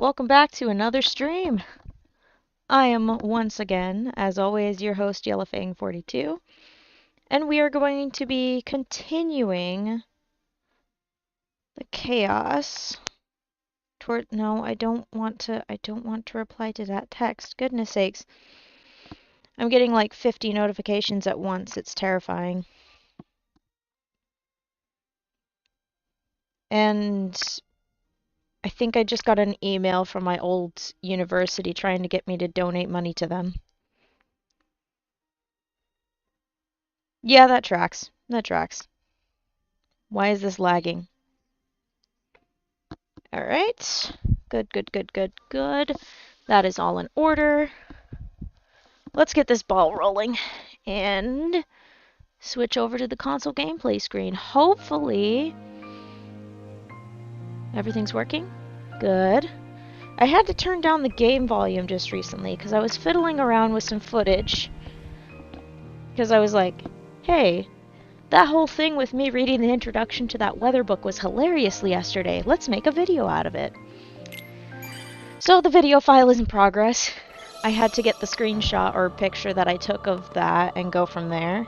welcome back to another stream. I am once again, as always, your host Yellowfang42, and we are going to be continuing the chaos toward. No, I don't want to reply to that text. Goodness sakes. I'm getting like 50 notifications at once. It's terrifying. And I think I just got an email from my old university trying to get me to donate money to them. Yeah, that tracks. That tracks. Why is this lagging? Alright. Good. That is all in order. Let's get this ball rolling and switch over to the console gameplay screen. Hopefully everything's working. Good. I had to turn down the game volume just recently because I was fiddling around with some footage. Because I was like, hey, that whole thing with me reading the introduction to that weather book was hilarious yesterday. Let's make a video out of it. So the video file is in progress. I had to get the screenshot or picture that I took of that and go from there.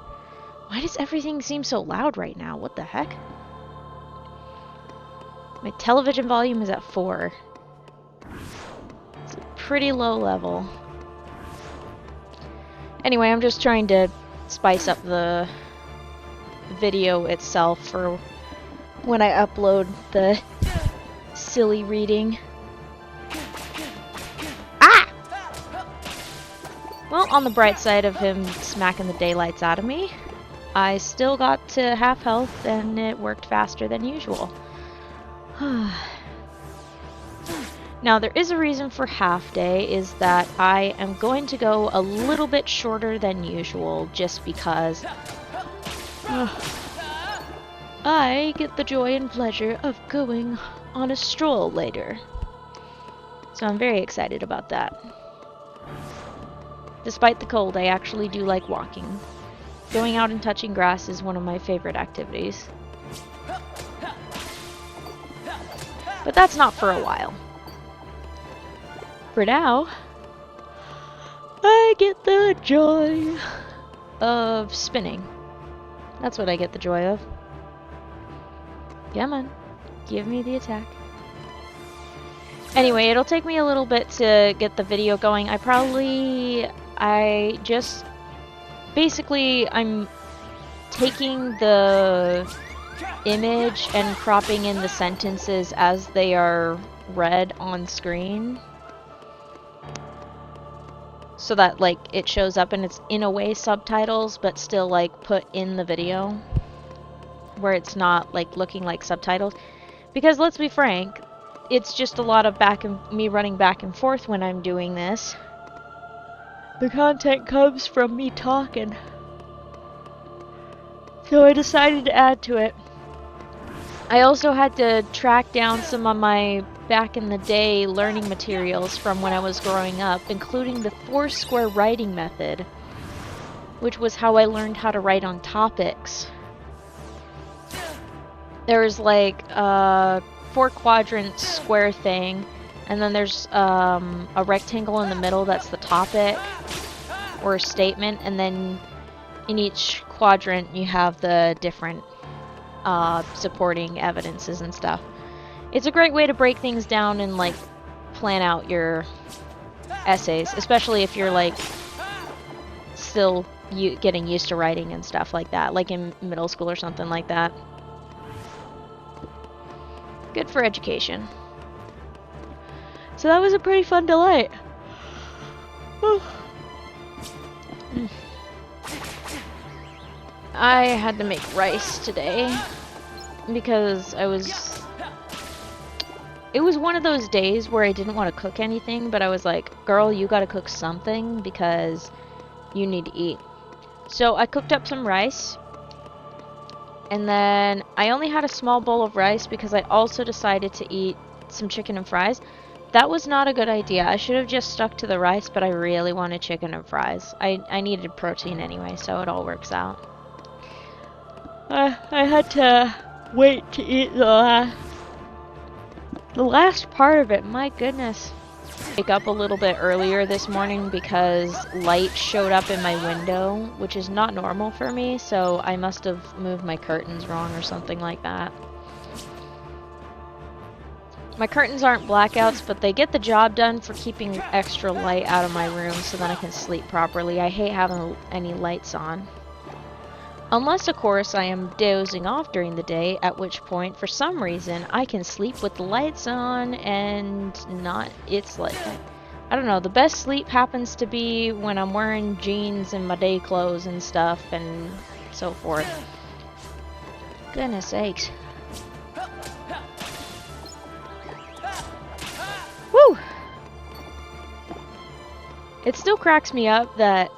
Why does everything seem so loud right now? What the heck? My television volume is at 4. It's a pretty low level. Anyway, I'm just trying to spice up the video itself for when I upload the silly reading. Ah! Well, on the bright side of him smacking the daylights out of me, I still got to half health and it worked faster than usual. Now, there is a reason for half day, is that I am going to go a little bit shorter than usual just because I get the joy and pleasure of going on a stroll later. So I'm very excited about that. Despite the cold, I actually do like walking. Going out and touching grass is one of my favorite activities. But that's not for a while. For now, I get the joy of spinning. That's what I get the joy of. Come on, give me the attack. Anyway, it'll take me a little bit to get the video going. Basically, I'm taking the image and cropping in the sentences as they are read on screen. So that, like, it shows up and it's in a way subtitles, but still, like, put in the video. Where it's not, like, looking like subtitles. Because, let's be frank, it's just a lot of me running back and forth when I'm doing this. The content comes from me talking. So I decided to add to it. I also had to track down some of my back in the day learning materials from when I was growing up, including the Foursquare writing method, which was how I learned how to write on topics. There's like a 4-quadrant square thing, and then there's a rectangle in the middle that's the topic or a statement, and then in each quadrant you have the different supporting evidences and stuff. It's a great way to break things down and like plan out your essays, especially if you're like still getting used to writing and stuff like that, like in middle school or something like that. Good for education. So that was a pretty fun delight. I had to make rice today because it was one of those days where I didn't want to cook anything, but I was like, girl, you gotta cook something because you need to eat. So I cooked up some rice, and then I only had a small bowl of rice because I also decided to eat some chicken and fries. That was not a good idea. I should have just stuck to the rice, but I really wanted chicken and fries. I needed protein anyway, so it all works out. I had to wait to eat the last The last part of it, my goodness. Wake up a little bit earlier this morning because light showed up in my window, which is not normal for me, so I must have moved my curtains wrong or something like that. My curtains aren't blackouts, but they get the job done for keeping extra light out of my room so then I can sleep properly. I hate having any lights on. Unless, of course, I am dozing off during the day, at which point, for some reason, I can sleep with the lights on and not... It's like... I don't know, the best sleep happens to be when I'm wearing jeans and my day clothes and stuff and so forth. Goodness sakes. Woo! It still cracks me up that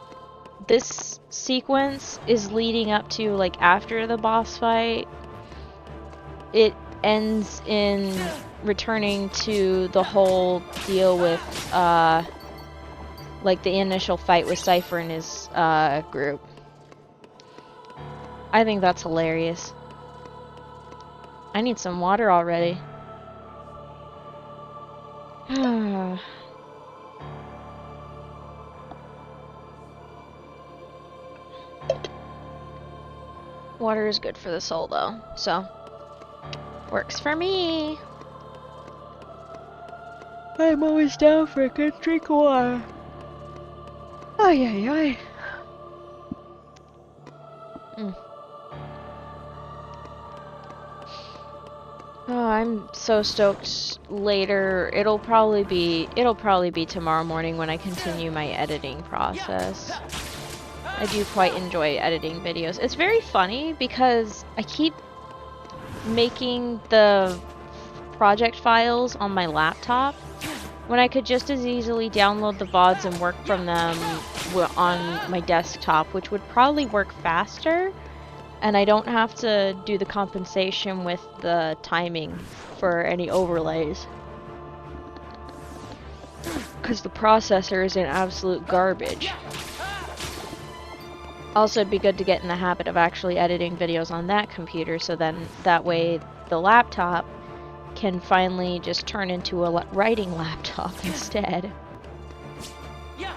this sequence is leading up to, like, after the boss fight. It ends in returning to the whole deal with, like, the initial fight with Cypher and his, group. I think that's hilarious. I need some water already. Water is good for the soul, though, so works for me. I'm always down for a good drink of water. Ay, ay, ay. Oh, I'm so stoked later. It'll probably be tomorrow morning when I continue my editing process. I do quite enjoy editing videos. It's very funny because I keep making the project files on my laptop when I could just as easily download the VODs and work from them on my desktop, which would probably work faster, and I don't have to do the compensation with the timing for any overlays. Because the processor is in absolute garbage. Also, it'd be good to get in the habit of actually editing videos on that computer, so then that way the laptop can finally just turn into a writing laptop instead.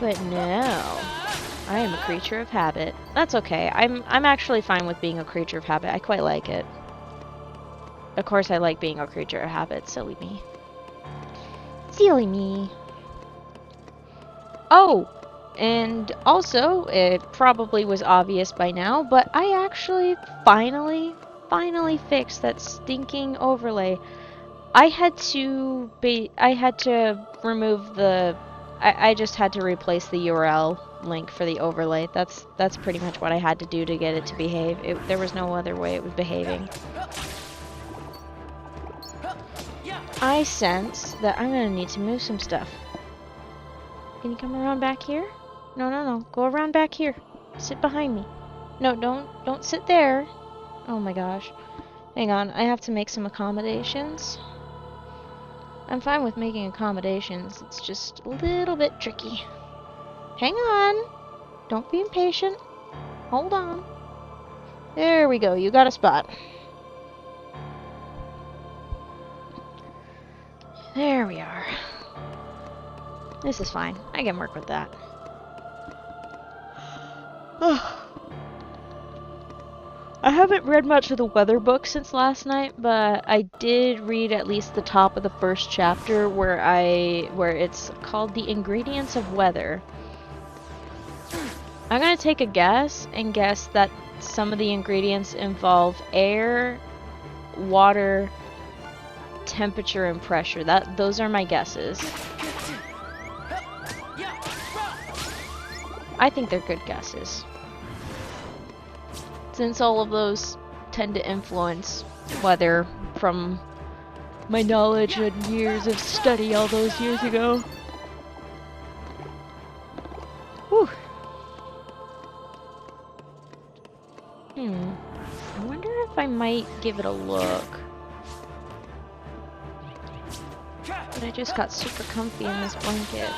But no, I am a creature of habit. That's okay. I'm actually fine with being a creature of habit. I quite like it. Of course, I like being a creature of habit. Silly me. Silly me. Oh! And also, it probably was obvious by now, but I actually finally fixed that stinking overlay. I had to remove the... I just had to replace the URL link for the overlay. That's pretty much what I had to do to get it to behave. There was no other way it was behaving. I sense that I'm gonna need to move some stuff. Can you come around back here? No. Go around back here. Sit behind me. No, don't sit there. Oh my gosh. Hang on, I have to make some accommodations. I'm fine with making accommodations. It's just a little bit tricky. Hang on. Don't be impatient. Hold on. There we go. You got a spot. There we are. This is fine. I can work with that. I haven't read much of the weather book since last night, but I did read at least the top of the first chapter where it's called The Ingredients of Weather. I'm gonna take a guess and guess that some of the ingredients involve air, water, temperature, and pressure. Those are my guesses. I think they're good guesses, since all of those tend to influence weather from my knowledge and years of study all those years ago. Whew. I wonder if I might give it a look. But I just got super comfy in this blanket.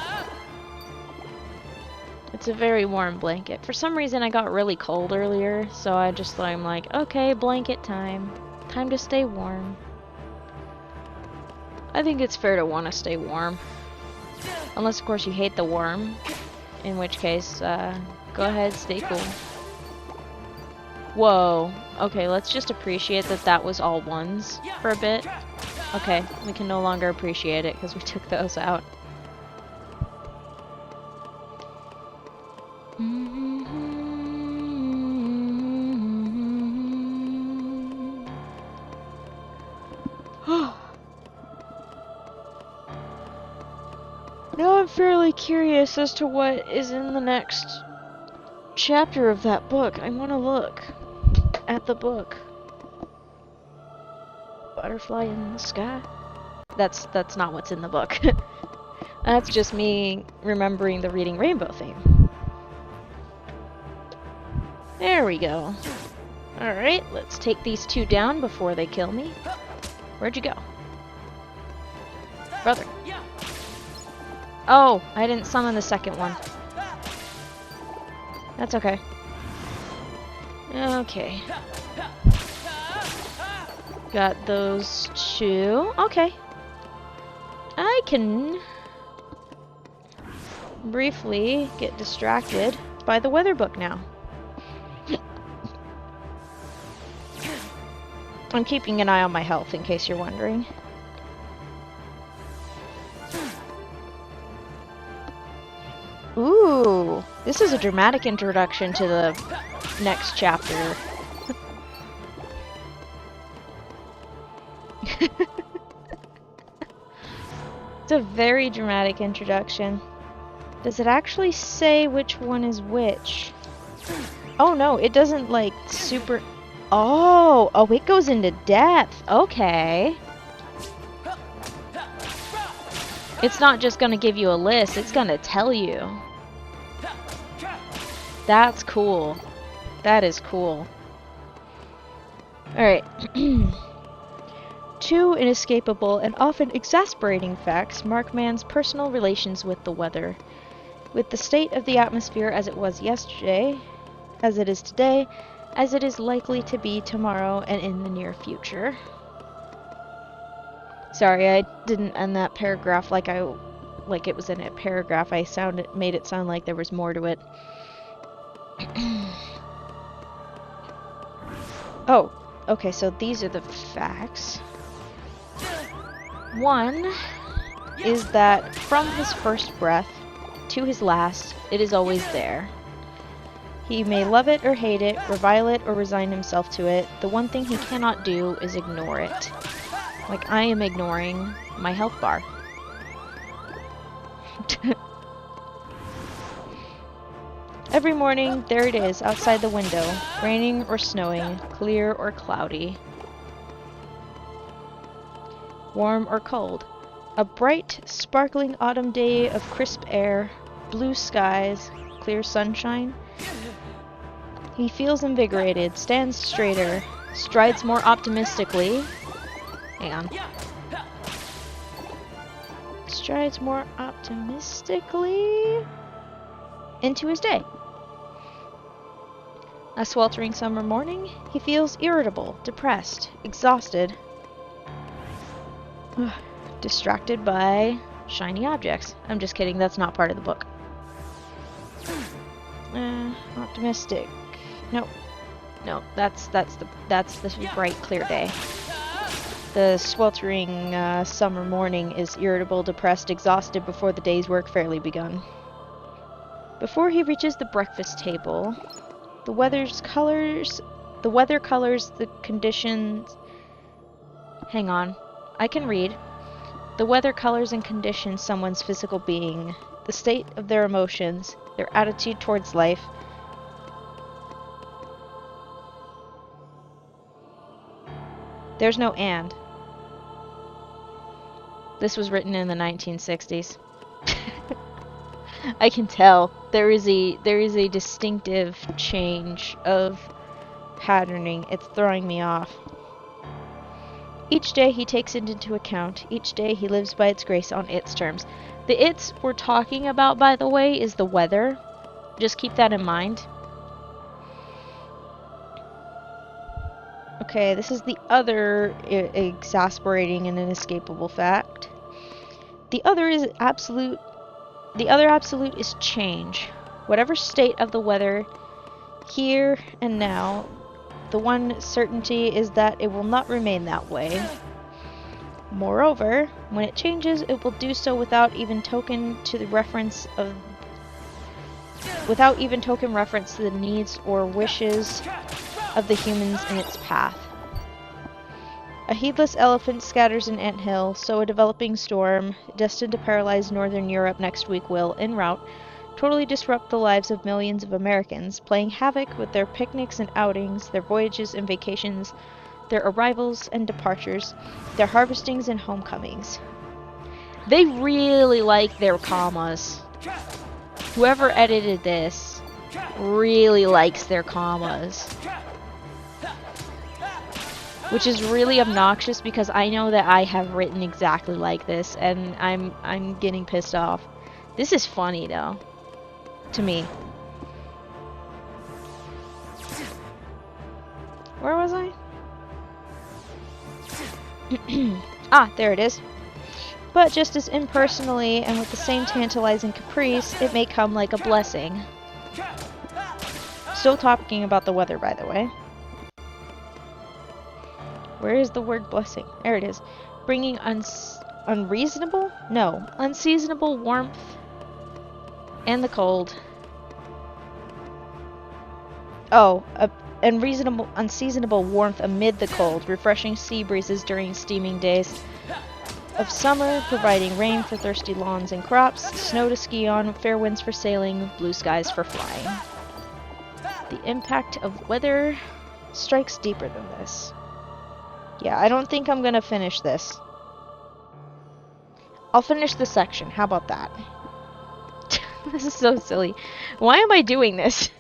It's a very warm blanket. For some reason I got really cold earlier, so I'm like, okay, blanket time. Time to stay warm. I think it's fair to want to stay warm. Unless, of course, you hate the worm. In which case, go ahead, stay cool. Whoa. Okay, let's just appreciate that that was all ones for a bit. Okay, we can no longer appreciate it because we took those out. Now I'm fairly curious as to what is in the next chapter of that book. I want to look at the book. Butterfly in the sky? That's not what's in the book. That's just me remembering the Reading Rainbow theme. There we go. Alright, let's take these two down before they kill me. Where'd you go? Brother. Oh, I didn't summon the second one. That's okay. Okay. Got those two. Okay. I can briefly get distracted by the weather book now. I'm keeping an eye on my health in case you're wondering. Ooh, this is a dramatic introduction to the next chapter. It's a very dramatic introduction. Does it actually say which one is which? Oh no, it doesn't like super... Oh, it goes into depth. Okay. It's not just gonna give you a list, it's gonna tell you. That's cool. That is cool. Alright. Two inescapable and often exasperating facts mark man's personal relations with the weather. With the state of the atmosphere as it was yesterday, as it is today, as it is likely to be tomorrow and in the near future. Sorry, I didn't end that paragraph like it was in a paragraph. I made it sound like there was more to it. Oh, okay, so these are the facts. One is that from his first breath to his last, it is always there. He may love it or hate it, revile it or resign himself to it. The one thing he cannot do is ignore it. Like I am ignoring my health bar. Every morning, there it is, outside the window, raining or snowing, clear or cloudy, warm or cold. A bright, sparkling autumn day of crisp air, blue skies, clear sunshine. He feels invigorated, stands straighter, strides more optimistically. Hang on. Strides more optimistically into his day. A sweltering summer morning, he feels irritable, depressed, exhausted, distracted by shiny objects. I'm just kidding, that's not part of the book. Optimistic. Nope. No, that's the bright, clear day. The sweltering summer morning is irritable, depressed, exhausted before the day's work fairly begun. Before he reaches the breakfast table, the weather colors the conditions. Hang on, I can read. The weather colors and conditions someone's physical being, the state of their emotions, their attitude towards life. There's no and. This was written in the 1960s. I can tell there is a distinctive change of patterning. It's throwing me off. Each day he takes it into account. Each day he lives by its grace on its terms. The its we're talking about, by the way, is the weather. Just keep that in mind. Okay, this is the other exasperating and inescapable fact. The other absolute is change. Whatever state of the weather, here and now, the one certainty is that it will not remain that way. Moreover, when it changes, it will do so without even token reference to the needs or wishes of the humans in its path. A heedless elephant scatters an anthill, so a developing storm, destined to paralyze northern Europe next week, will, en route, totally disrupt the lives of millions of Americans, playing havoc with their picnics and outings, their voyages and vacations, their arrivals and departures, their harvestings and homecomings. They really like their commas. Whoever edited this really likes their commas. Which is really obnoxious because I know that I have written exactly like this and I'm getting pissed off. This is funny though. To me. Where was I? Ah, there it is. But just as impersonally and with the same tantalizing caprice, it may come like a blessing. Still talking about the weather, by the way. Where is the word blessing? There it is. Bringing unseasonable warmth and the cold. Oh, unseasonable warmth amid the cold, refreshing sea breezes during steaming days of summer, providing rain for thirsty lawns and crops, snow to ski on, fair winds for sailing, blue skies for flying. The impact of weather strikes deeper than this. Yeah, I don't think I'm gonna finish this. I'll finish this section. How about that? This is so silly. Why am I doing this?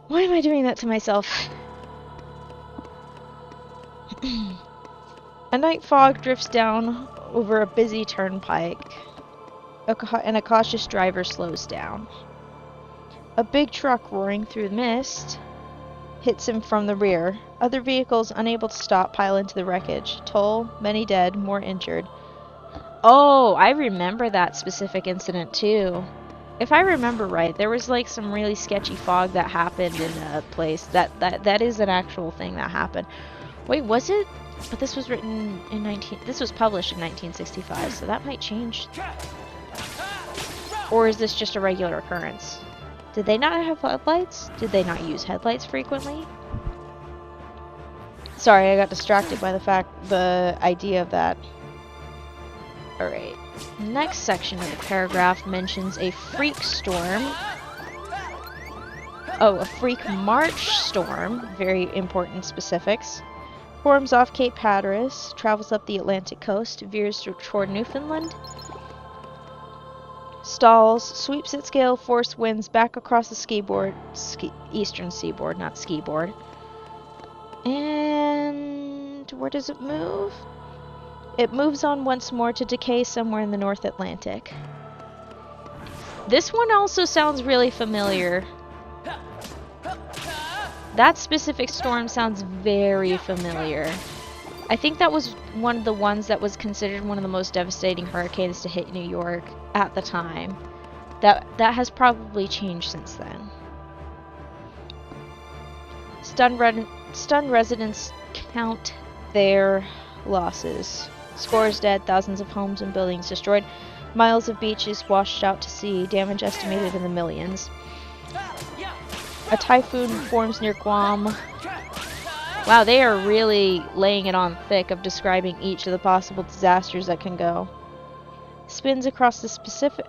Why am I doing that to myself? A night fog drifts down over a busy turnpike, and a cautious driver slows down. A big truck roaring through the mist hits him from the rear. Other vehicles, unable to stop, pile into the wreckage. Toll, many dead, more injured. Oh, I remember that specific incident too. If I remember right, there was like some really sketchy fog that happened in a place. That is an actual thing that happened. Wait, was it? But this was written in this was published in 1965, so that might change. Or is this just a regular occurrence? Did they not have headlights? Did they not use headlights frequently? Sorry, I got distracted by the idea of that. Alright. Next section of the paragraph mentions a freak storm. Oh, a freak March storm. Very important specifics. Forms off Cape Hatteras, travels up the Atlantic coast, veers toward Newfoundland, stalls, sweeps its gale force winds back across the eastern seaboard, not skiboard. And where does it move? It moves on once more to decay somewhere in the North Atlantic. This one also sounds really familiar. That specific storm sounds very familiar. I think that was one of the ones that was considered one of the most devastating hurricanes to hit New York at the time. That has probably changed since then. Stunned residents count their losses. Scores dead, thousands of homes and buildings destroyed, miles of beaches washed out to sea, damage estimated in the millions. A typhoon forms near Guam. Wow, they are really laying it on thick of describing each of the possible disasters that can go. Spins across the specific.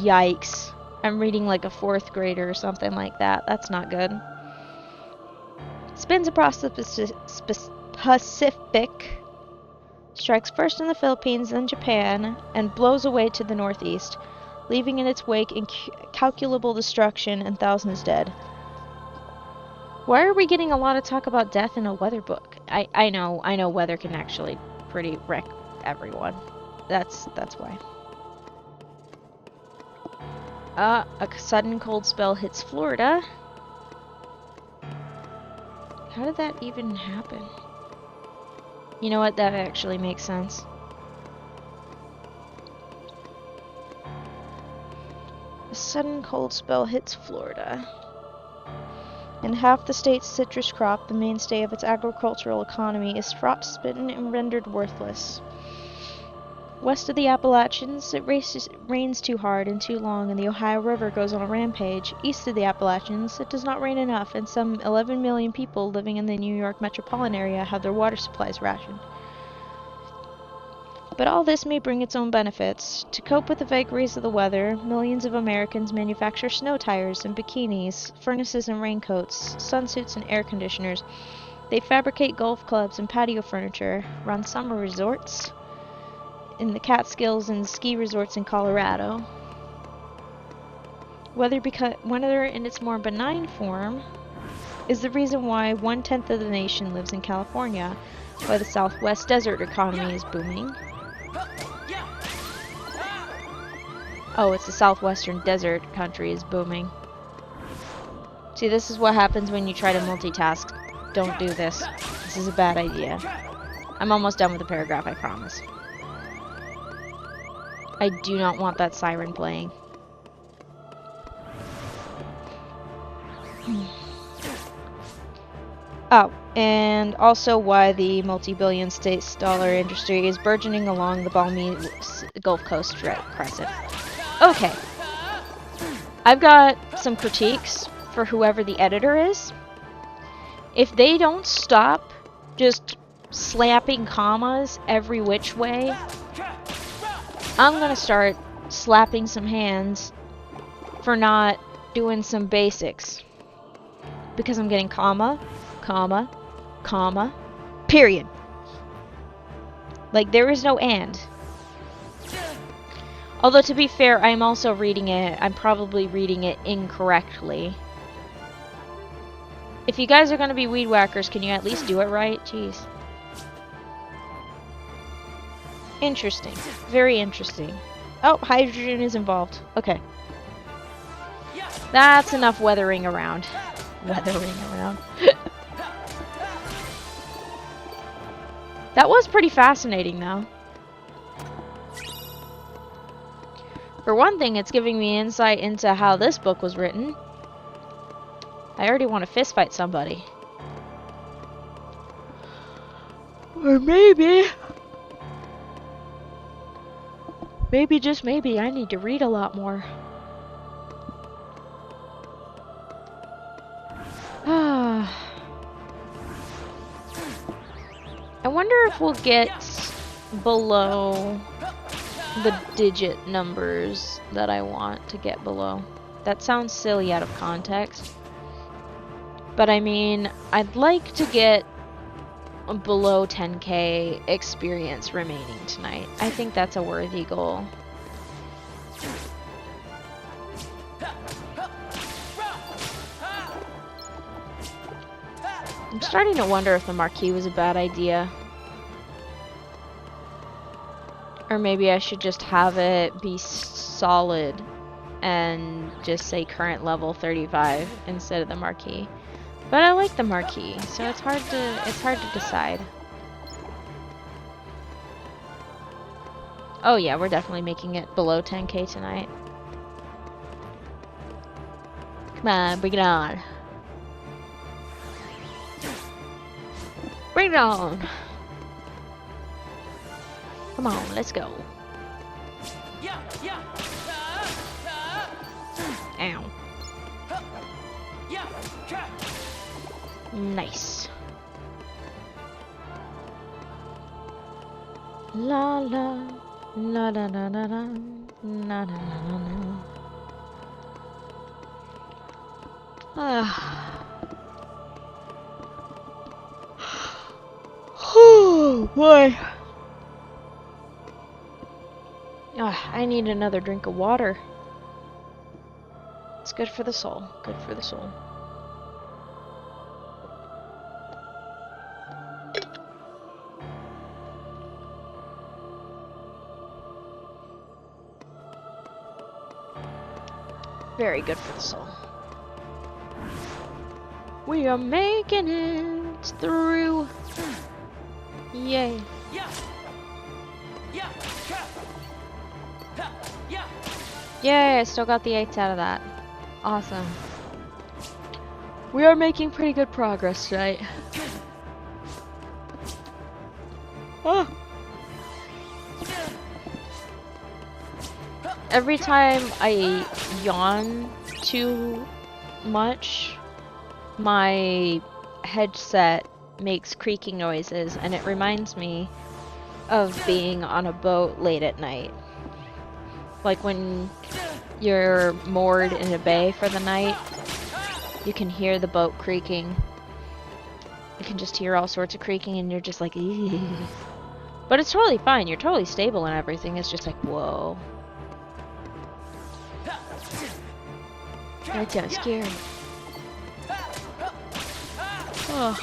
Yikes. I'm reading like a 4th grader or something like that. That's not good. Spins across the Pacific. Strikes first in the Philippines, then Japan, and blows away to the northeast, leaving in its wake incalculable destruction and thousands dead. Why are we getting a lot of talk about death in a weather book? I know weather can actually pretty wreck everyone. That's why. A sudden cold spell hits Florida. How did that even happen? You know what? That actually makes sense. A sudden cold spell hits Florida. And half the state's citrus crop, the mainstay of its agricultural economy, is frostbitten and rendered worthless. West of the Appalachians, it rains too hard and too long, and the Ohio River goes on a rampage. East of the Appalachians, it does not rain enough, and some 11 million people living in the New York metropolitan area have their water supplies rationed. But all this may bring its own benefits. To cope with the vagaries of the weather, millions of Americans manufacture snow tires and bikinis, furnaces and raincoats, sunsuits and air conditioners. They fabricate golf clubs and patio furniture, run summer resorts in the Catskills and ski resorts in Colorado. Weather in its more benign form is the reason why 1/10 of the nation lives in California, why the Southwest desert economy is booming. Oh, it's the southwestern desert country is booming. See, this is what happens when you try to multitask. Don't do this. This is a bad idea. I'm almost done with the paragraph, I promise. I do not want that siren playing. Oh, and also why the multi-billion states dollar industry is burgeoning along the balmy Gulf Coast crescent. Okay. I've got some critiques for whoever the editor is. If they don't stop just slapping commas every which way, I'm gonna start slapping some hands for not doing some basics. Because I'm getting comma, comma, comma, period. Like, there is no and. Although, to be fair, I'm also reading it, I'm probably reading it incorrectly. If you guys are gonna be weed whackers, can you at least do it right? Jeez. Interesting. Very interesting. Oh, hydrogen is involved. Okay. That's enough weathering around. Weathering around. That was pretty fascinating, though. For one thing, it's giving me insight into how this book was written. I already want to fistfight somebody. Or maybe, just maybe, I need to read a lot more. I wonder if we'll get below the digit numbers that I want to get below. That sounds silly out of context. But I mean, I'd like to get below 10k experience remaining tonight. I think that's a worthy goal. I'm starting to wonder if the marquee was a bad idea. Or maybe I should just have it be solid and just say current level 35 instead of the marquee. But I like the marquee, so it's hard to decide. Oh yeah, we're definitely making it below 10k tonight. Come on, bring it on. Bring it on! Come on, let's go. Ow. Nice. La la la la la la la la la la la. Oh boy. I need another drink of water. It's good for the soul. Good for the soul. Very good for the soul. We are making it through. Yay. Yay, I still got the 8s out of that. Awesome. We are making pretty good progress tonight. Oh. Every time I yawn too much, my headset makes creaking noises, and it reminds me of being on a boat late at night. Like when you're moored in a bay for the night, you can hear the boat creaking. You can just hear all sorts of creaking, and you're just like, eee. But it's totally fine. You're totally stable and everything. It's just like, whoa. That's so scary. Oh.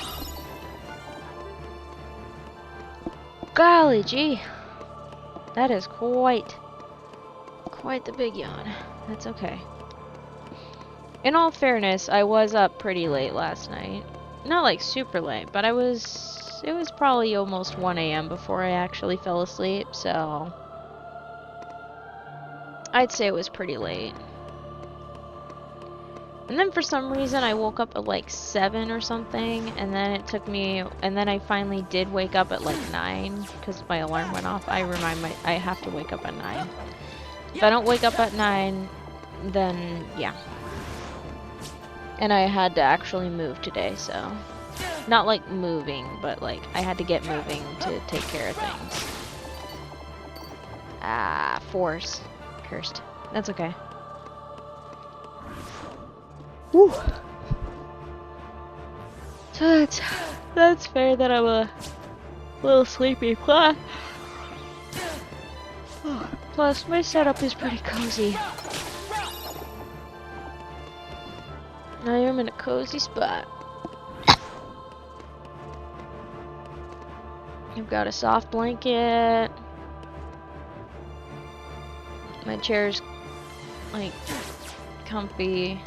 Golly gee. That is quite the big yawn. That's okay. In all fairness, I was up pretty late last night. Not like super late, but it was probably almost 1 a.m. before I actually fell asleep, so I'd say it was pretty late. And then for some reason I woke up at like 7 or something, and then it took me, and then I finally did wake up at like 9 because my alarm went off. I have to wake up at 9. If I don't wake up at 9, then yeah. And I had to actually move today, so not like moving, but like I had to get moving to take care of things. Ah, force. Cursed. That's okay. Woo. So that's fair that I'm a little sleepy. Plus my setup is pretty cozy. I am in a cozy spot. I've got a soft blanket. My chair's like comfy.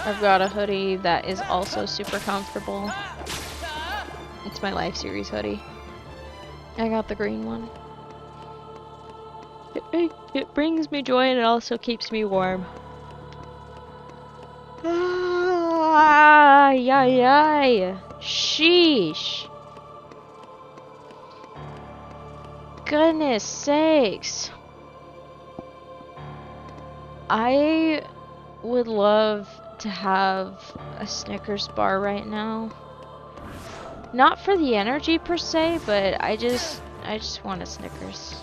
I've got a hoodie that is also super comfortable. It's my Life Series hoodie. I got the green one. It brings me joy, and it also keeps me warm. Ay, ay, ay. Sheesh. Goodness sakes. I would love to have a Snickers bar right now. Not for the energy per se, but I just want a Snickers.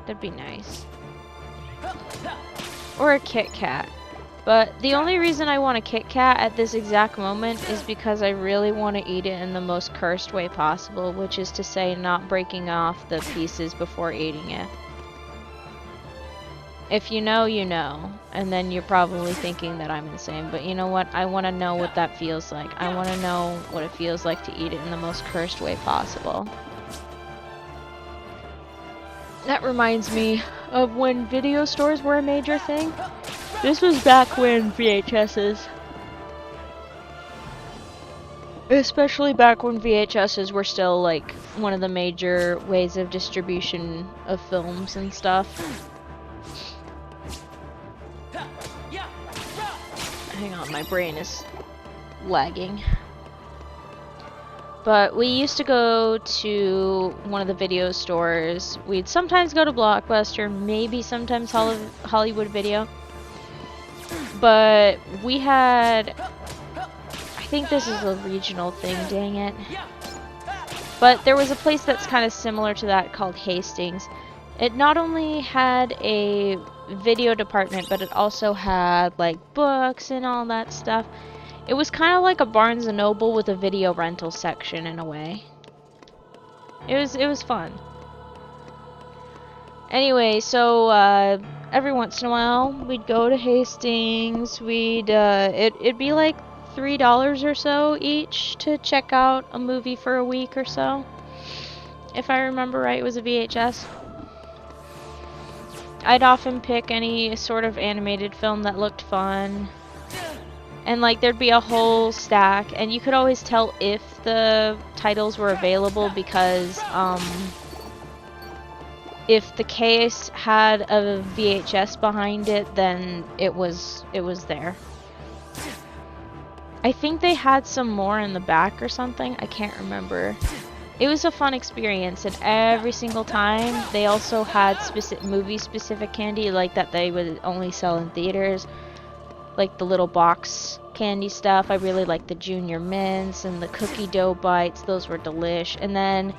That'd be nice. Or a Kit Kat. But the only reason I want a Kit Kat at this exact moment is because I really want to eat it in the most cursed way possible, which is to say not breaking off the pieces before eating it. If you know, you know. And then you're probably thinking that I'm insane. But you know what? I want to know what that feels like. I want to know what it feels like to eat it in the most cursed way possible. That reminds me of when video stores were a major thing. This was back when VHSs. Especially back when VHSs were still like one of the major ways of distribution of films and stuff. Hang on, my brain is lagging. But we used to go to one of the video stores. We'd sometimes go to Blockbuster, maybe sometimes Hollywood Video. But we had, I think this is a regional thing, dang it. But there was a place that's kind of similar to that called Hastings. It not only had a video department, but it also had like books and all that stuff. It was kind of like a Barnes & Noble with a video rental section in a way. It was fun. Anyway, so every once in a while we'd go to Hastings. It'd be like $3 or so each to check out a movie for a week or so. If I remember right, it was a VHS. I'd often pick any sort of animated film that looked fun. And like there'd be a whole stack, and you could always tell if the titles were available because if the case had a VHS behind it, then it was there. I think they had some more in the back or something. I can't remember. It was a fun experience, and every single time they also had movie-specific candy like that they would only sell in theaters, like the little box candy stuff. I really liked the Junior Mints and the cookie dough bites. Those were delish. And then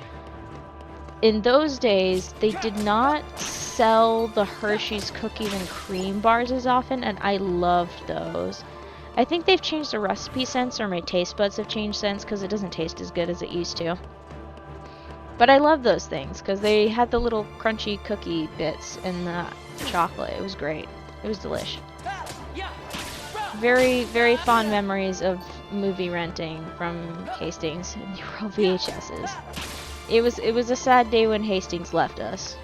in those days, they did not sell the Hershey's cookies and cream bars as often, and I loved those. I think they've changed the recipe since, or my taste buds have changed since, because it doesn't taste as good as it used to. But I love those things because they had the little crunchy cookie bits in the chocolate. It was great. It was delish. Very, very fond memories of movie renting from Hastings and Euro VHSs. It was a sad day when Hastings left us.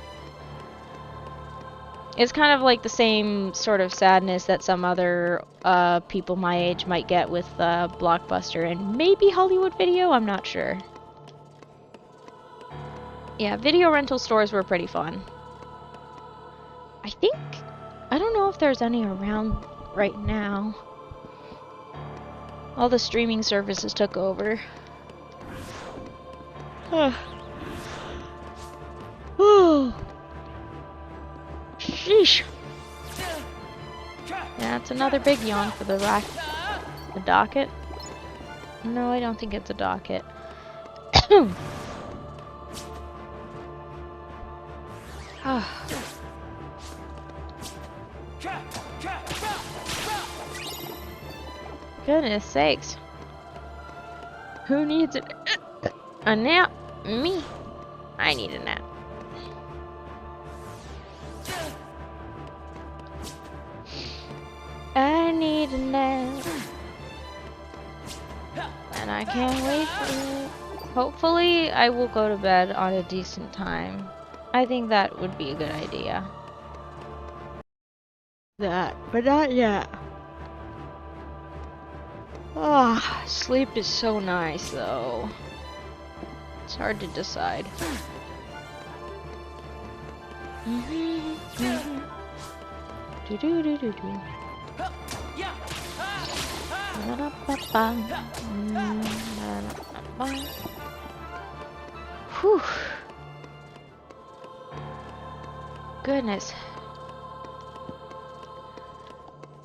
It's kind of like the same sort of sadness that some other people my age might get with Blockbuster and maybe Hollywood Video. I'm not sure. Yeah, video rental stores were pretty fun. I don't know if there's any around right now. All the streaming services took over. Oh. Sheesh. Yeah, it's another big yawn for the docket. No, I don't think it's a docket. Goodness sakes. Who needs a nap? Me. I need a nap. I need a nap. And I can't wait for it. Hopefully, I will go to bed on a decent time. I think that would be a good idea. But not yet. Ah, sleep is so nice though. It's hard to decide. Whew. Goodness.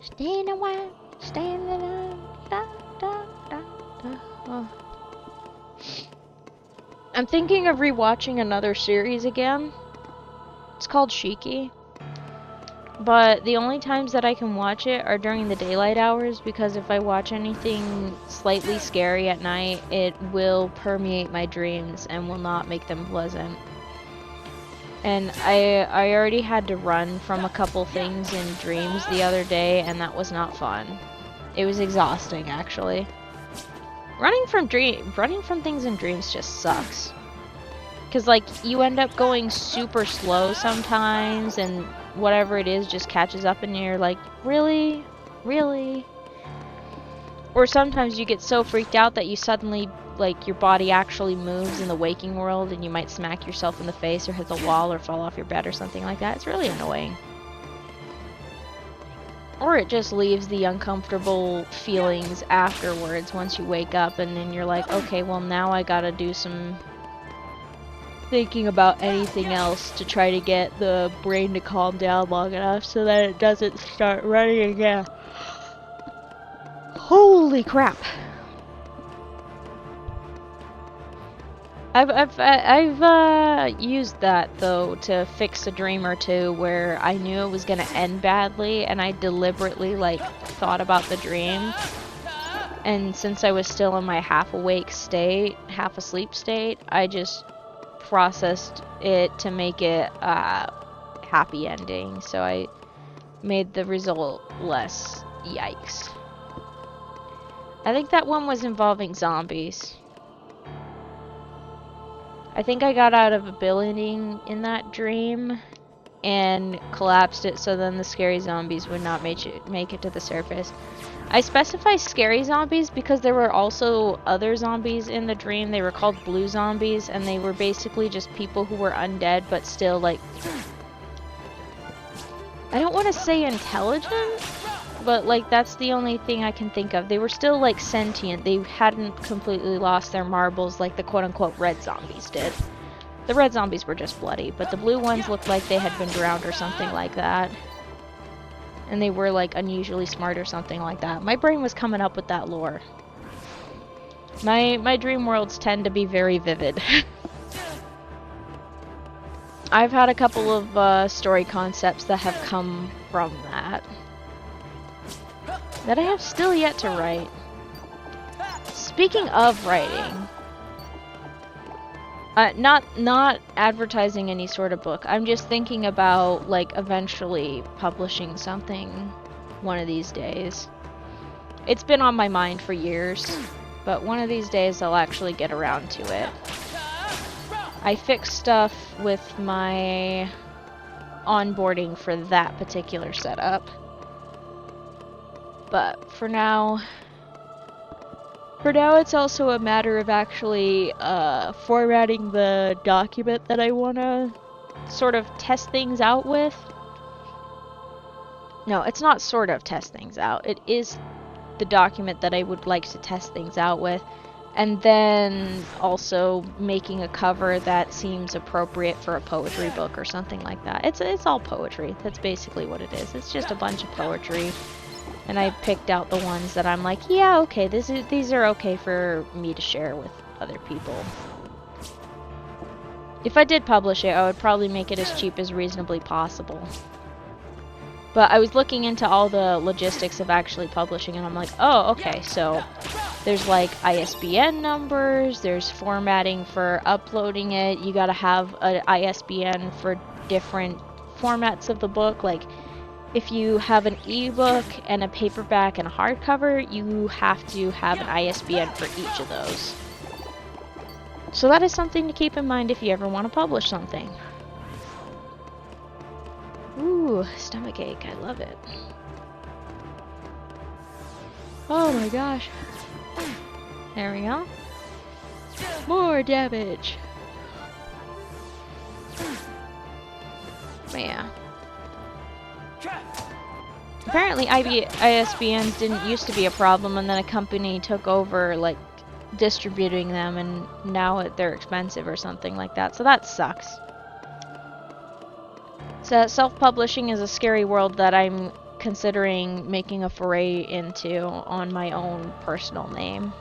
Staying a while, staying a while, da, da, da, da. Oh. I'm thinking of rewatching another series again. It's called Shiki. But the only times that I can watch it are during the daylight hours, because if I watch anything slightly scary at night, it will permeate my dreams and will not make them pleasant. And I already had to run from a couple things in dreams the other day, and that was not fun. It was exhausting, actually. Running from things in dreams just sucks. Cause like you end up going super slow sometimes, and whatever it is just catches up, and you're like, really, really. Or sometimes you get so freaked out that you suddenly, like, your body actually moves in the waking world, and you might smack yourself in the face or hit the wall or fall off your bed or something like that. It's really annoying. Or it just leaves the uncomfortable feelings afterwards once you wake up, and then you're like, okay, well now I gotta do some thinking about anything else to try to get the brain to calm down long enough so that it doesn't start running again. Holy crap. I've used that though to fix a dream or two where I knew it was gonna end badly, and I deliberately like thought about the dream, and since I was still in my half awake state, half asleep state, I just processed it to make it a happy ending, so I made the result less yikes. I think that one was involving zombies. I think I got out of a building in that dream, and collapsed it so then the scary zombies would not make it to the surface. I specify scary zombies because there were also other zombies in the dream. They were called blue zombies, and they were basically just people who were undead but still, like, I don't want to say intelligent, but, like, that's the only thing I can think of. They were still, like, sentient. They hadn't completely lost their marbles like the quote-unquote red zombies did. The red zombies were just bloody, but the blue ones looked like they had been drowned or something like that. And they were, like, unusually smart or something like that. My brain was coming up with that lore. My dream worlds tend to be very vivid. I've had a couple of story concepts that have come from that I have still yet to write. Speaking of writing, not advertising any sort of book. I'm just thinking about, like, eventually publishing something one of these days. It's been on my mind for years, but one of these days I'll actually get around to it. I fixed stuff with my onboarding for that particular setup. But for now it's also a matter of actually formatting the document that I want to sort of test things out with. No, it's not sort of test things out. It is the document that I would like to test things out with. And then also making a cover that seems appropriate for a poetry book or something like that. It's all poetry. That's basically what it is. It's just a bunch of poetry. And I picked out the ones that I'm like, yeah, okay, these are okay for me to share with other people. If I did publish it, I would probably make it as cheap as reasonably possible. But I was looking into all the logistics of actually publishing, and I'm like, oh, okay, so there's like ISBN numbers, there's formatting for uploading it, you gotta have an ISBN for different formats of the book, like, if you have an ebook and a paperback and a hardcover, you have to have an ISBN for each of those. So that is something to keep in mind if you ever want to publish something. Ooh, stomachache, I love it. Oh my gosh. There we go. More damage. Yeah. Apparently ISBNs didn't used to be a problem, and then a company took over, like, distributing them, and now they're expensive or something like that, so that sucks. So self-publishing is a scary world that I'm considering making a foray into on my own personal name.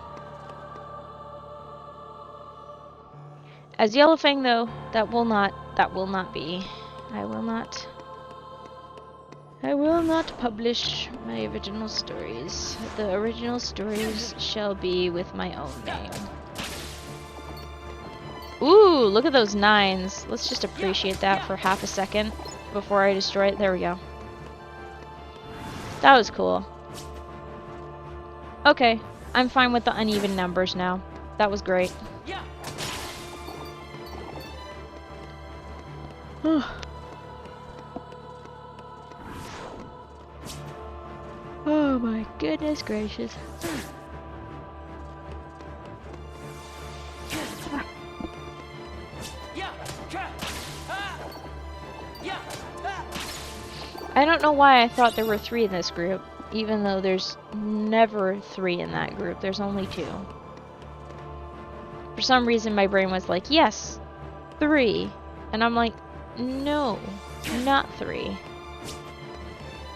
As Yellowfang, though, that will not be. I will not publish my original stories. The original stories shall be with my own name. Ooh, look at those 9s. Let's just appreciate that for half a second before I destroy it. There we go. That was cool. Okay, I'm fine with the uneven numbers now. That was great. Oh my goodness gracious. I don't know why I thought there were 3 in this group, even though there's never 3 in that group. There's only 2. For some reason my brain was like, yes, 3. And I'm like, no, not 3.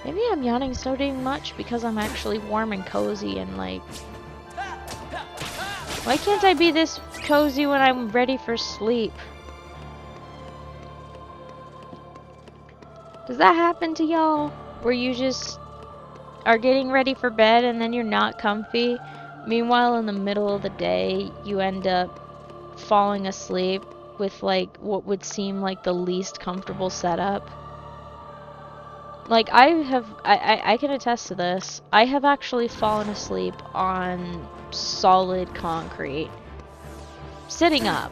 Maybe I'm yawning so dang much because I'm actually warm and cozy and, like... Why can't I be this cozy when I'm ready for sleep? Does that happen to y'all? Where you just are getting ready for bed and then you're not comfy? Meanwhile, in the middle of the day, you end up falling asleep with, like, what would seem like the least comfortable setup. Like, I can attest to this. I have actually fallen asleep on solid concrete. Sitting up.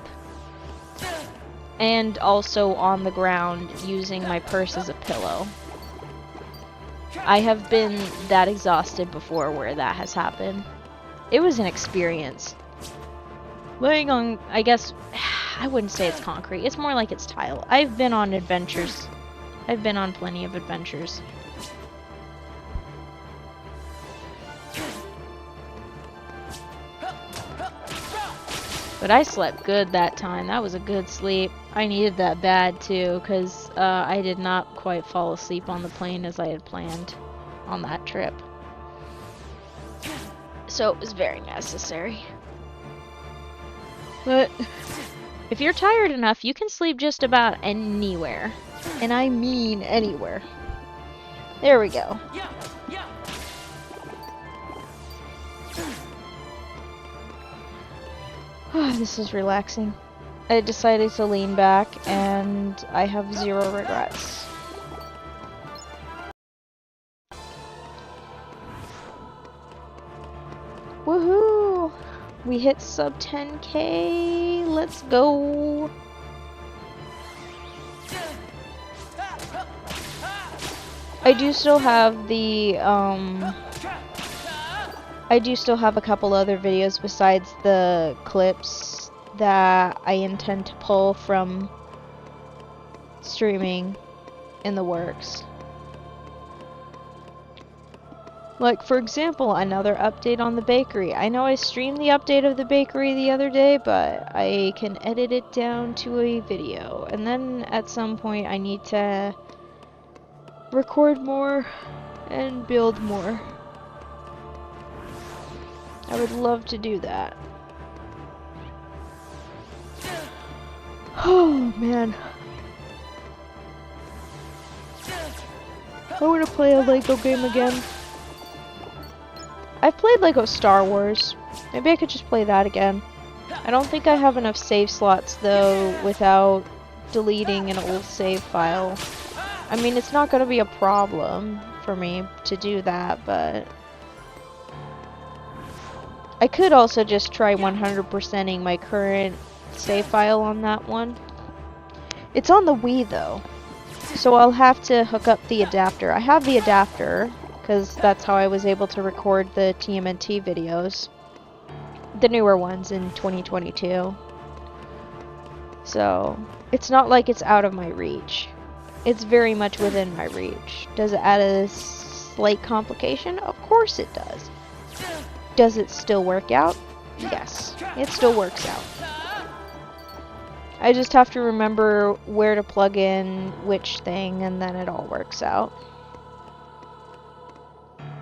and also on the ground using my purse as a pillow. I have been that exhausted before where that has happened. It was an experience. Laying on, I guess, I wouldn't say it's concrete. It's more like it's tile. I've been on adventures. I've been on plenty of adventures. But I slept good that time. That was a good sleep. I needed that bad too, because I did not quite fall asleep on the plane as I had planned on that trip. So it was very necessary. But if you're tired enough, you can sleep just about anywhere. And I mean anywhere. There we go. This is relaxing. I decided to lean back and I have zero regrets. Woohoo! We hit sub 10K. Let's go. I do still have the I do still have a couple other videos besides the clips that I intend to pull from streaming in the works. Like, for example, another update on the bakery. I know I streamed the update of the bakery the other day, but I can edit it down to a video. And then at some point I need to record more and build more. I would love to do that. Oh man. I want to play a Lego game again. I've played Lego Star Wars. Maybe I could just play that again. I don't think I have enough save slots though without deleting an old save file. I mean, it's not going to be a problem for me to do that, but I could also just try 100%ing my current save file on that one. It's on the Wii though, so I'll have to hook up the adapter. I have the adapter because that's how I was able to record the TMNT videos, the newer ones in 2022. So it's not like it's out of my reach. It's very much within my reach. Does it add a slight complication? Of course it does. Does it still work out? Yes, it still works out. I just have to remember where to plug in which thing, and then it all works out.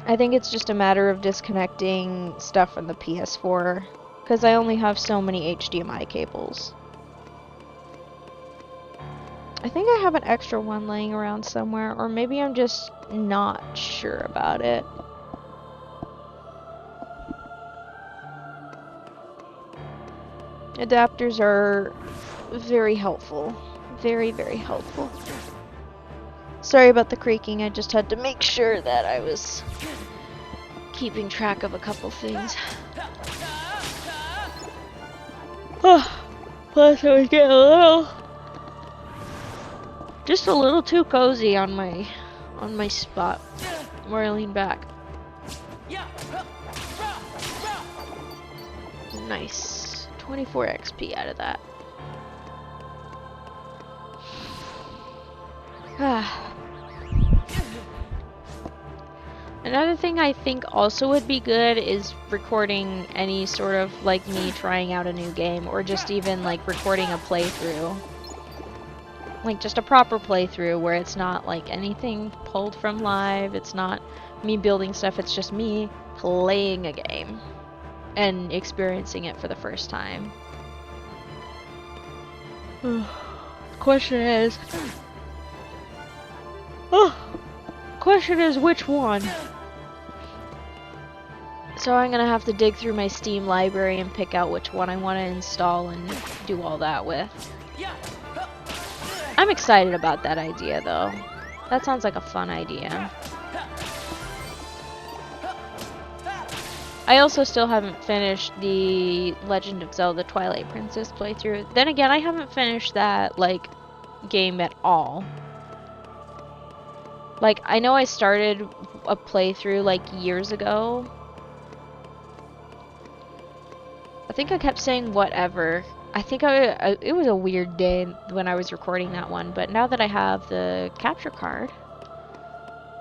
I think it's just a matter of disconnecting stuff from the PS4, because I only have so many HDMI cables. I think I have an extra one laying around somewhere, or maybe I'm just not sure about it. Adapters are very helpful. Very, very helpful. Sorry about the creaking, I just had to make sure that I was keeping track of a couple things. Plus I was getting just a little too cozy on my spot where I lean back. Nice. 24 XP out of that. Another thing I think also would be good is recording any sort of like me trying out a new game, or just even like recording a playthrough. Like just a proper playthrough where it's not like anything pulled from live, it's not me building stuff, it's just me playing a game and experiencing it for the first time. Question is which one? So I'm gonna have to dig through my Steam library and pick out which one I want to install and do all that with. I'm excited about that idea though. That sounds like a fun idea. I also still haven't finished the Legend of Zelda Twilight Princess playthrough. Then again, I haven't finished that, like, game at all. Like, I know I started a playthrough, like, years ago. I think I kept saying whatever. I think it was a weird day when I was recording that one, but now that I have the capture card,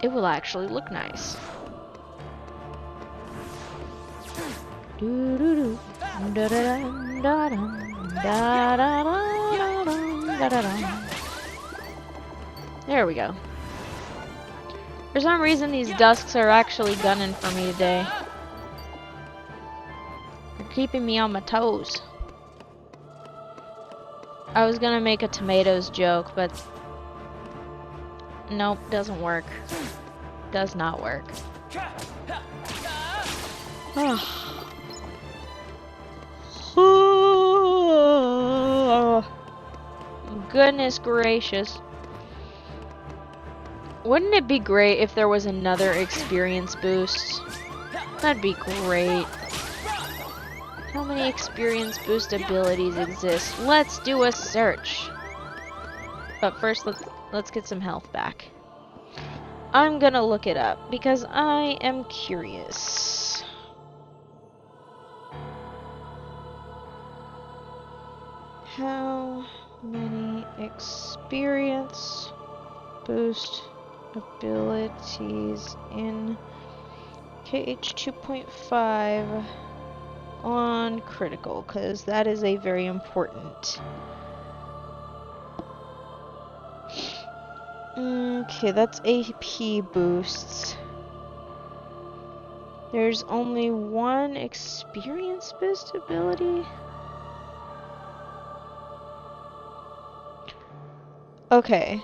it will actually look nice. There we go. For some reason, these dusks are actually gunning for me today. They're keeping me on my toes. I was gonna make a tomatoes joke, but nope, doesn't work. Does not work. Oh, goodness gracious. Wouldn't it be great if there was another experience boost? That'd be great. How many experience boost abilities exist? Let's do a search. But first, let's get some health back. I'm gonna look it up because I am curious. How many experience boost abilities in KH 2.5 on critical? Because that is a very important. Okay, that's AP boosts. There's only one experience boost ability. Okay.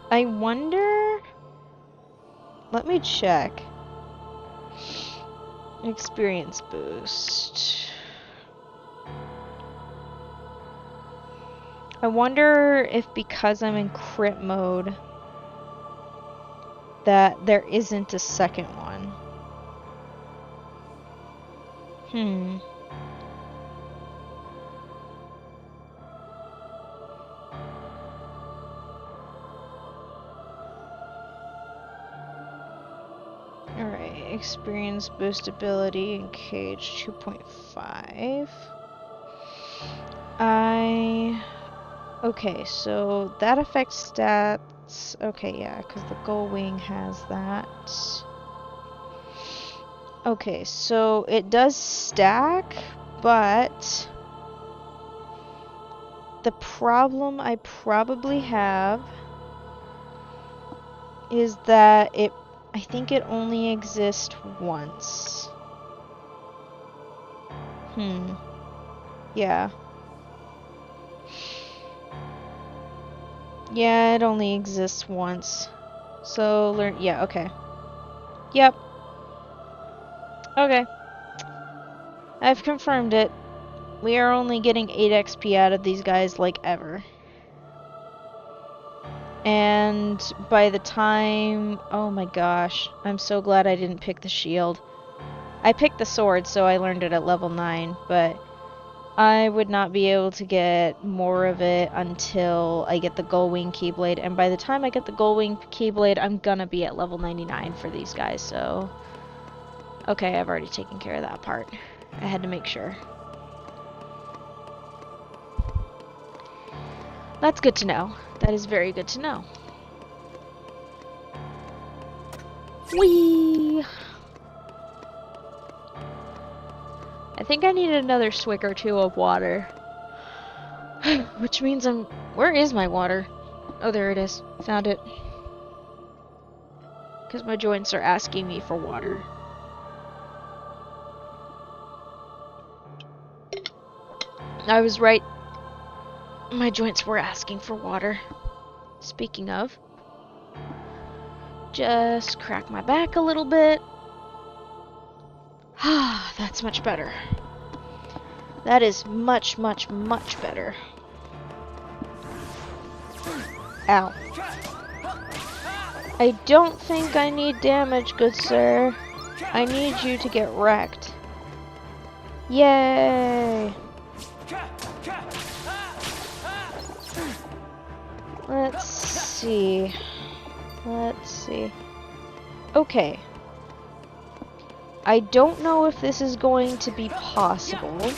I wonder. Let me check. Experience boost. I wonder if because I'm in crit mode that there isn't a second one. Alright, experience boost ability in KH 2.5. Okay, so that affects stats. Okay, yeah, because the Gull Wing has that. Okay, so it does stack, but the problem I probably have is that I think it only exists once. Yeah. Yeah, it only exists once. So, yeah, okay. Yep. Okay. I've confirmed it. We are only getting 8 XP out of these guys like ever. And by the time... Oh my gosh. I'm so glad I didn't pick the shield. I picked the sword, so I learned it at level 9, but I would not be able to get more of it until I get the Gull Wing Keyblade, and by the time I get the Gull Wing Keyblade, I'm gonna be at level 99 for these guys, so... Okay, I've already taken care of that part. I had to make sure. That's good to know. That is very good to know. Whee! I think I need another swig or two of water. Which means Where is my water? Oh, there it is. Found it. Because my joints are asking me for water. I was right. My joints were asking for water. Speaking of, just crack my back a little bit. Ah, that's much better. That is much, much, much better. Ow. I don't think I need damage, good sir. I need you to get wrecked. Yay! Let's see. Let's see. Okay. I don't know if this is going to be possible,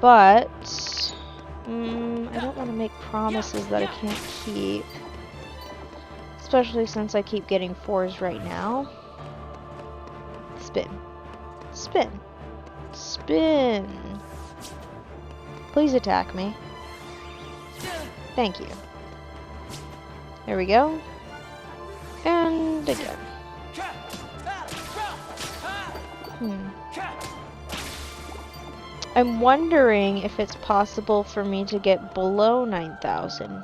but I don't want to make promises that I can't keep, especially since I keep getting 4s right now. Spin. Spin. Spin. Please attack me. Thank you. There we go. And again. I'm wondering if it's possible for me to get below 9,000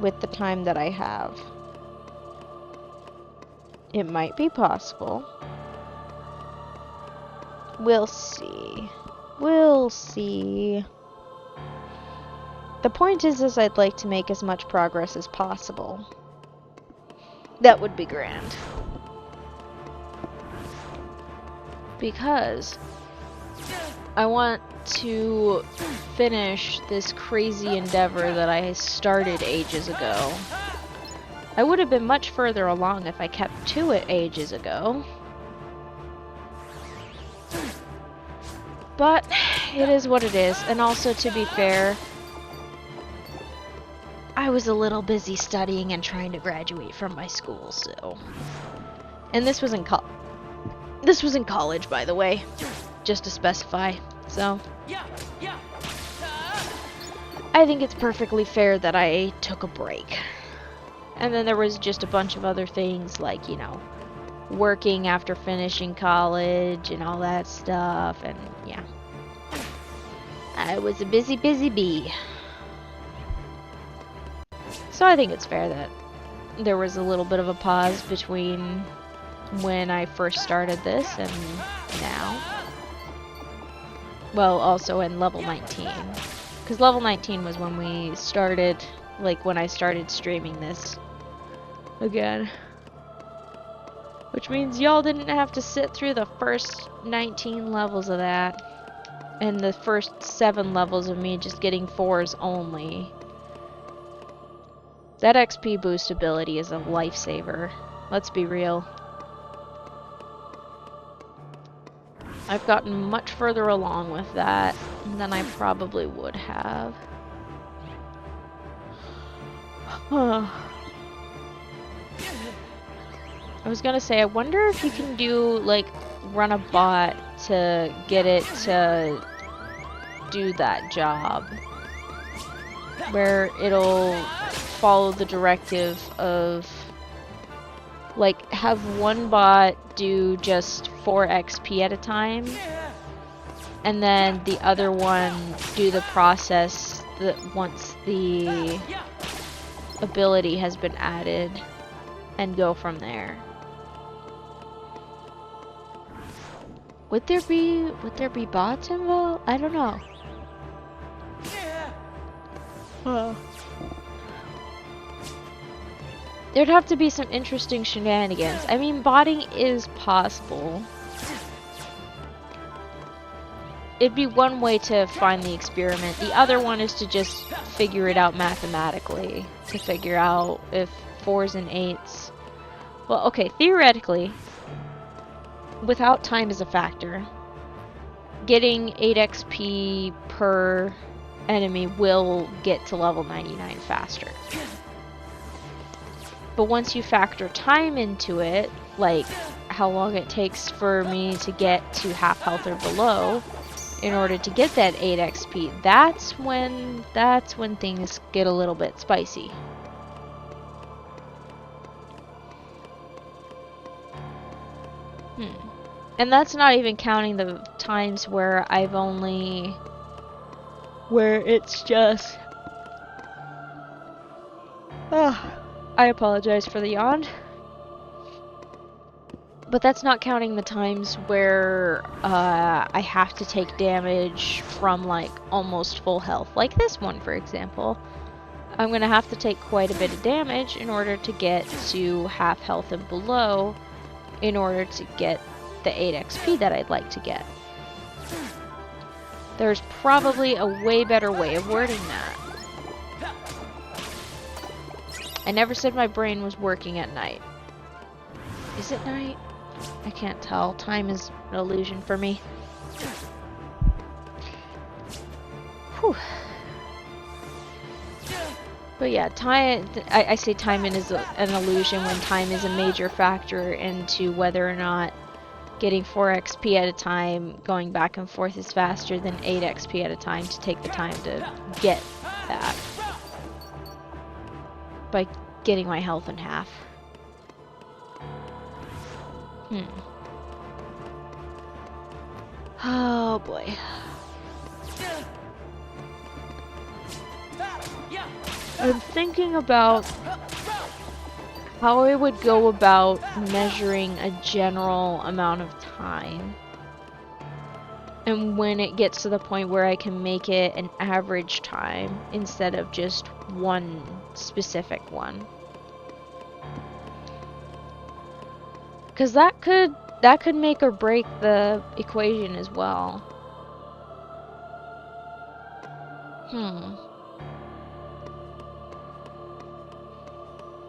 with the time that I have. It might be possible. We'll see. We'll see. The point is I'd like to make as much progress as possible. That would be grand. Because I want to finish this crazy endeavor that I started ages ago. I would have been much further along if I kept to it ages ago. But it is what it is. And also, to be fair, I was a little busy studying and trying to graduate from my school, so... And this was in college, by the way. Just to specify. So... I think it's perfectly fair that I took a break. And then there was just a bunch of other things, like, you know, working after finishing college and all that stuff, and yeah. I was a busy bee. So I think it's fair that there was a little bit of a pause between when I first started this and now. Well, also in level 19. Because level 19 was when we started, like when I started streaming this again. Which means y'all didn't have to sit through the first 19 levels of that. And the first 7 levels of me just getting 4s only. That XP boost ability is a lifesaver. Let's be real. I've gotten much further along with that than I probably would have. I was gonna say, I wonder if you can do, like, run a bot to get it to do that job. Where it'll follow the directive of, like, have one bot do just 4 XP at a time, and then the other one do the process that once the ability has been added, and go from there. Would there be bots involved? I don't know. There'd have to be some interesting shenanigans. I mean, botting is possible. It'd be one way to find the experiment. The other one is to just figure it out mathematically. To figure out if 4s and 8s... Well, okay, theoretically, without time as a factor, getting 8 XP per enemy will get to level 99 faster. But once you factor time into it, like how long it takes for me to get to half health or below in order to get that 8 XP, that's when things get a little bit spicy. And that's not even counting the times where where it's just... I apologize for the yawn. But that's not counting the times where I have to take damage from, like, almost full health. Like this one, for example. I'm going to have to take quite a bit of damage in order to get to half health and below in order to get the 8 XP that I'd like to get. There's probably a way better way of wording that. I never said my brain was working at night. Is it night? I can't tell. Time is an illusion for me. Whew. But yeah, time. I say time is an illusion when time is a major factor into whether or not getting 4 XP at a time, going back and forth is faster than 8 XP at a time to take the time to get that. By getting my health in half. Oh boy. I'm thinking about how I would go about measuring a general amount of time. And when it gets to the point where I can make it an average time instead of just one specific one. Because that could make or break the equation as well.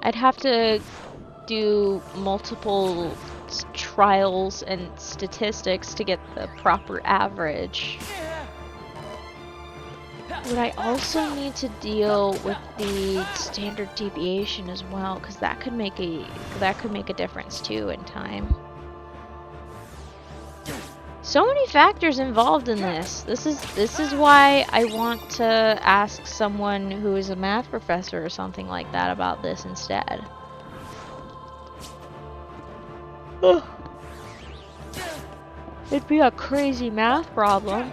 I'd have to do multiple trials and statistics to get the proper average. Would I also need to deal with the standard deviation as well, because that could make a difference too in time. So many factors involved in this. This is why I want to ask someone who is a math professor or something like that about this instead. Ugh. It'd be a crazy math problem.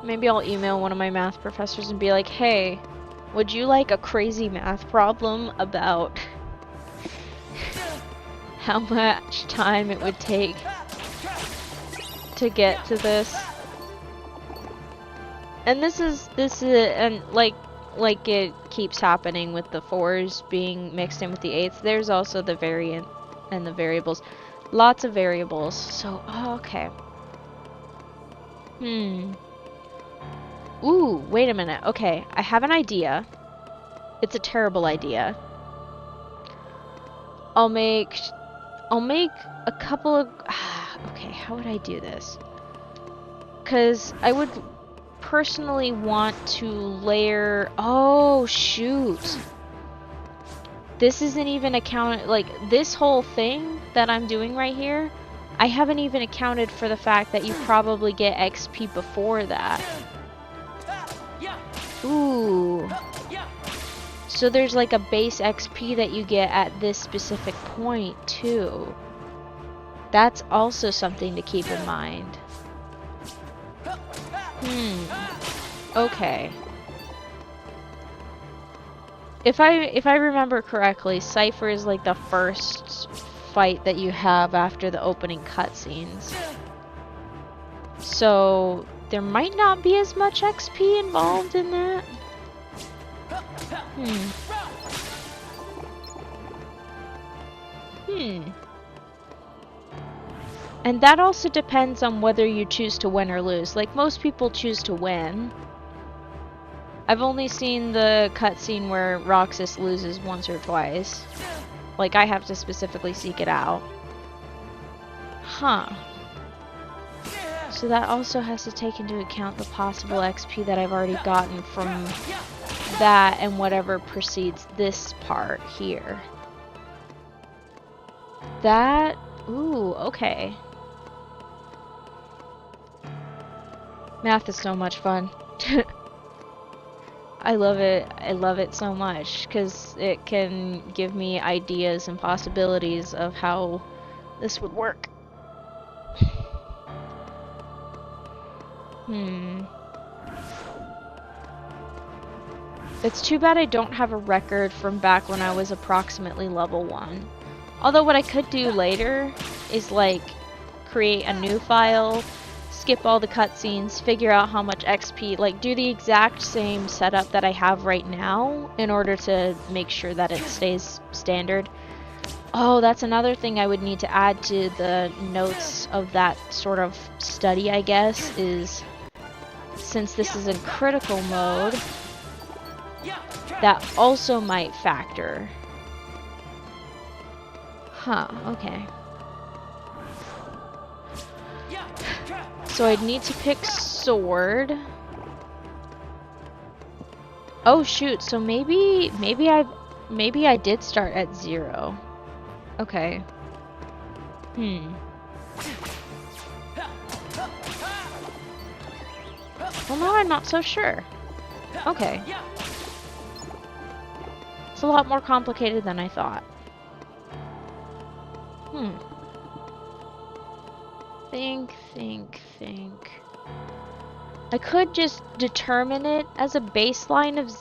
Maybe I'll email one of my math professors and be like, hey, would you like a crazy math problem about how much time it would take to get to this? And this is and like it keeps happening with the 4s being mixed in with the 8s. There's also the variant and the variables. Lots of variables. So, okay. Ooh, wait a minute. Okay, I have an idea. It's a terrible idea. I'll make a couple of... okay, how would I do this? Because I would personally want to layer... Oh, shoot. This isn't even accounted... Like, this whole thing that I'm doing right here, I haven't even accounted for the fact that you probably get XP before that. Ooh. So there's like a base XP that you get at this specific point too. That's also something to keep in mind. Okay. If I remember correctly, Cypher is like the first fight that you have after the opening cutscenes. So there might not be as much XP involved in that. And that also depends on whether you choose to win or lose. Like, most people choose to win. I've only seen the cutscene where Roxas loses once or twice. Like, I have to specifically seek it out. So that also has to take into account the possible XP that I've already gotten from that and whatever precedes this part here. That... Ooh, okay. Math is so much fun. I love it. I love it so much because it can give me ideas and possibilities of how this would work. It's too bad I don't have a record from back when I was approximately level 1. Although what I could do later is like create a new file, skip all the cutscenes, figure out how much XP, like do the exact same setup that I have right now in order to make sure that it stays standard. Oh, that's another thing I would need to add to the notes of that sort of study, I guess, is since this is in critical mode, that also might factor. Huh, okay. So I'd need to pick sword. Oh shoot, so maybe I did start at 0. Okay. Well, now I'm not so sure. Okay. It's a lot more complicated than I thought. Think. I could just determine it as a baseline of,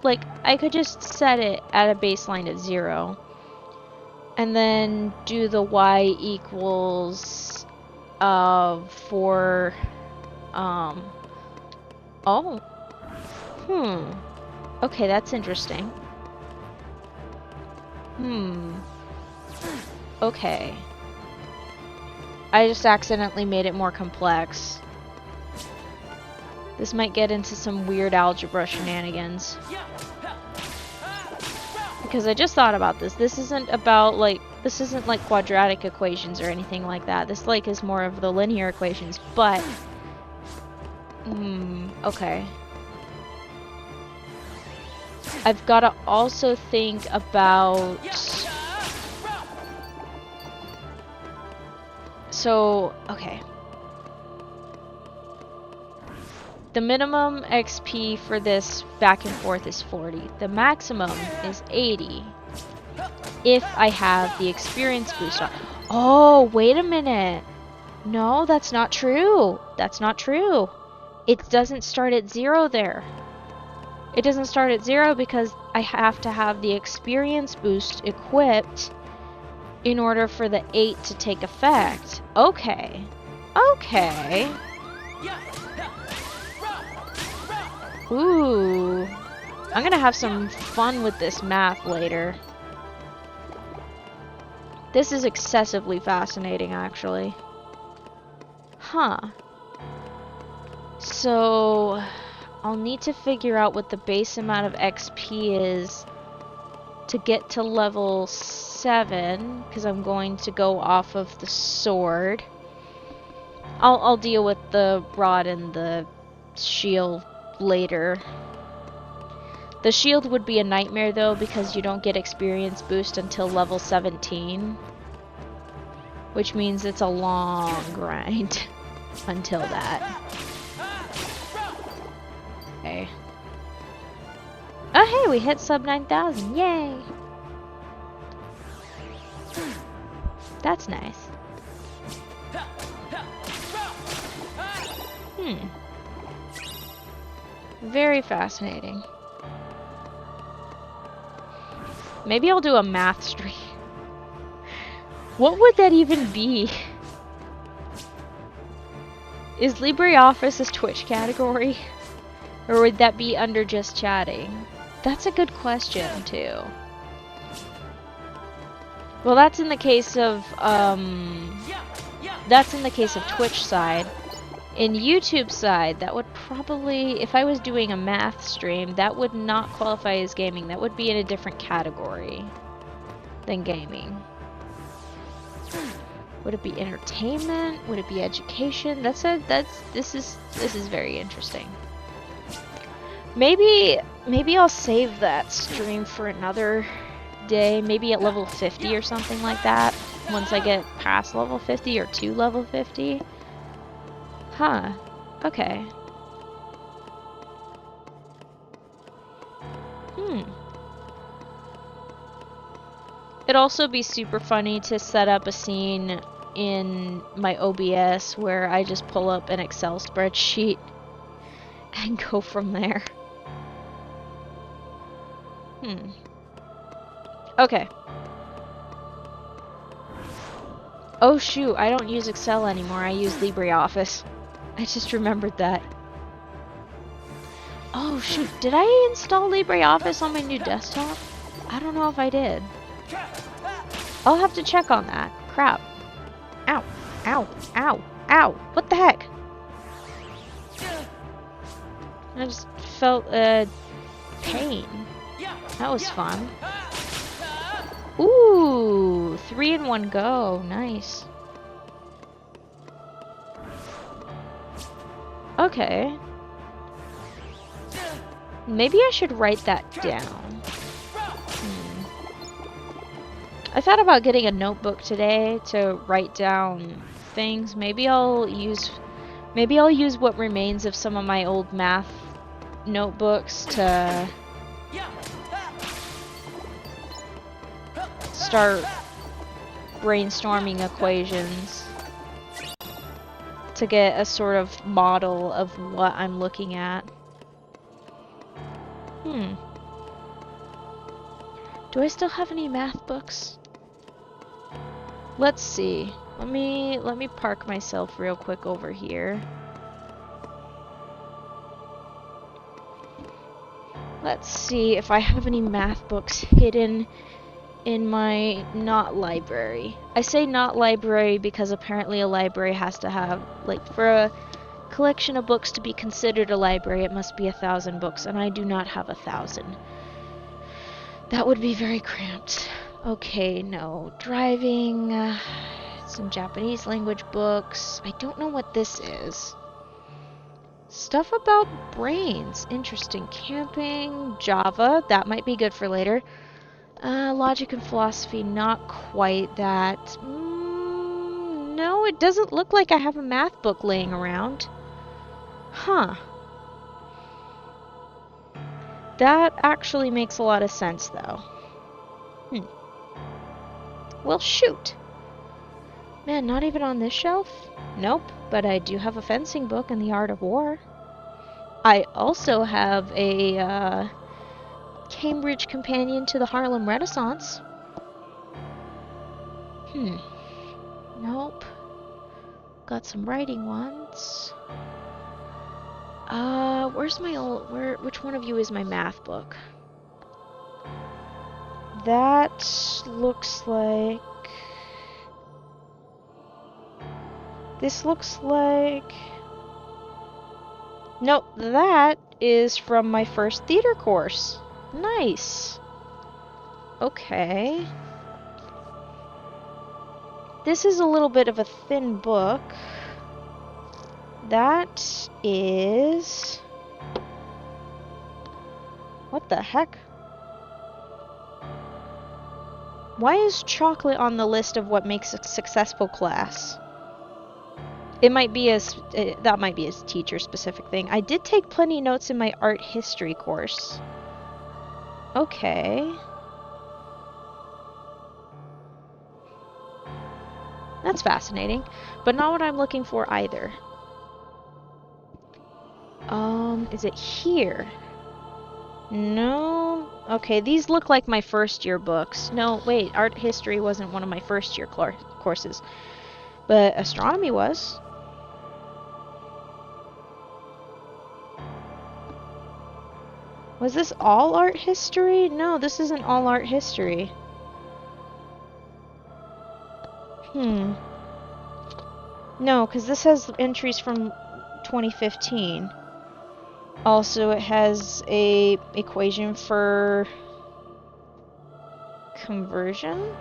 like, I could just set it at a baseline of 0. And then do the y equals for oh. Okay, that's interesting. Okay. I just accidentally made it more complex. This might get into some weird algebra shenanigans. Because I just thought about this. This isn't about, like, this isn't like quadratic equations or anything like that. This, like, is more of the linear equations, but okay. I've got to also think about, so, okay. The minimum XP for this back and forth is 40. The maximum is 80. If I have the experience boost on. Oh, wait a minute. No, that's not true. That's not true. It doesn't start at 0 there. It doesn't start at 0 because I have to have the experience boost equipped in order for the 8 to take effect. Okay. Okay. Ooh. I'm gonna have some fun with this math later. This is excessively fascinating, actually. Huh. So, I'll need to figure out what the base amount of XP is to get to level 7, because I'm going to go off of the sword. I'll deal with the rod and the shield later. The shield would be a nightmare though, because you don't get experience boost until level 17, which means it's a long grind until that. Okay. Oh hey, we hit sub 9,000, yay! That's nice. Very fascinating. Maybe I'll do a math stream. What would that even be? Is LibreOffice a Twitch category? Or would that be under just chatting? That's a good question, too. Well, that's in the case of, that's in the case of Twitch side. In YouTube side, that would probably, if I was doing a math stream, that would not qualify as gaming. That would be in a different category than gaming. Would it be entertainment? Would it be education? This is very interesting. Maybe I'll save that stream for another day, maybe at level 50 or something like that, once I get past level 50 or to level 50. Huh. Okay. It'd also be super funny to set up a scene in my OBS where I just pull up an Excel spreadsheet and go from there. Okay. Oh shoot, I don't use Excel anymore, I use LibreOffice. I just remembered that. Oh shoot, did I install LibreOffice on my new desktop? I don't know if I did. I'll have to check on that. Crap. Ow, ow, ow, ow. What the heck? I just felt pain. That was fun. Ooh, 3 in 1 go. Nice. Okay. Maybe I should write that down. I thought about getting a notebook today to write down things. Maybe I'll use what remains of some of my old math notebooks to start brainstorming equations to get a sort of model of what I'm looking at. Do I still have any math books? Let's see. Let me park myself real quick over here. Let's see if I have any math books hidden in my not library. I say not library because apparently a library has to have, like, for a collection of books to be considered a library, it must be 1,000 books, and I do not have 1,000. That would be very cramped. Okay, no. Driving, some Japanese language books. I don't know what this is. Stuff about brains. Interesting. Camping, Java. That might be good for later. Logic and philosophy, not quite that. No, it doesn't look like I have a math book laying around. Huh. That actually makes a lot of sense, though. Well, shoot. Man, not even on this shelf? Nope, but I do have a fencing book in the Art of War. I also have a, Cambridge Companion to the Harlem Renaissance. Nope. Got some writing ones. Where's my old... which one of you is my math book? That looks like... This looks like... Nope, that is from my first theater course. Nice. Okay. This is a little bit of a thin book. That is... What the heck? Why is chocolate on the list of what makes a successful class? It might be that might be a teacher-specific thing. I did take plenty of notes in my art history course. Okay. That's fascinating, but not what I'm looking for either. Is it here? No. Okay, these look like my first year books. No, wait, art history wasn't one of my first year courses, but astronomy was. Was this all art history? No, this isn't all art history. No, because this has entries from 2015. Also, it has a equation for conversion.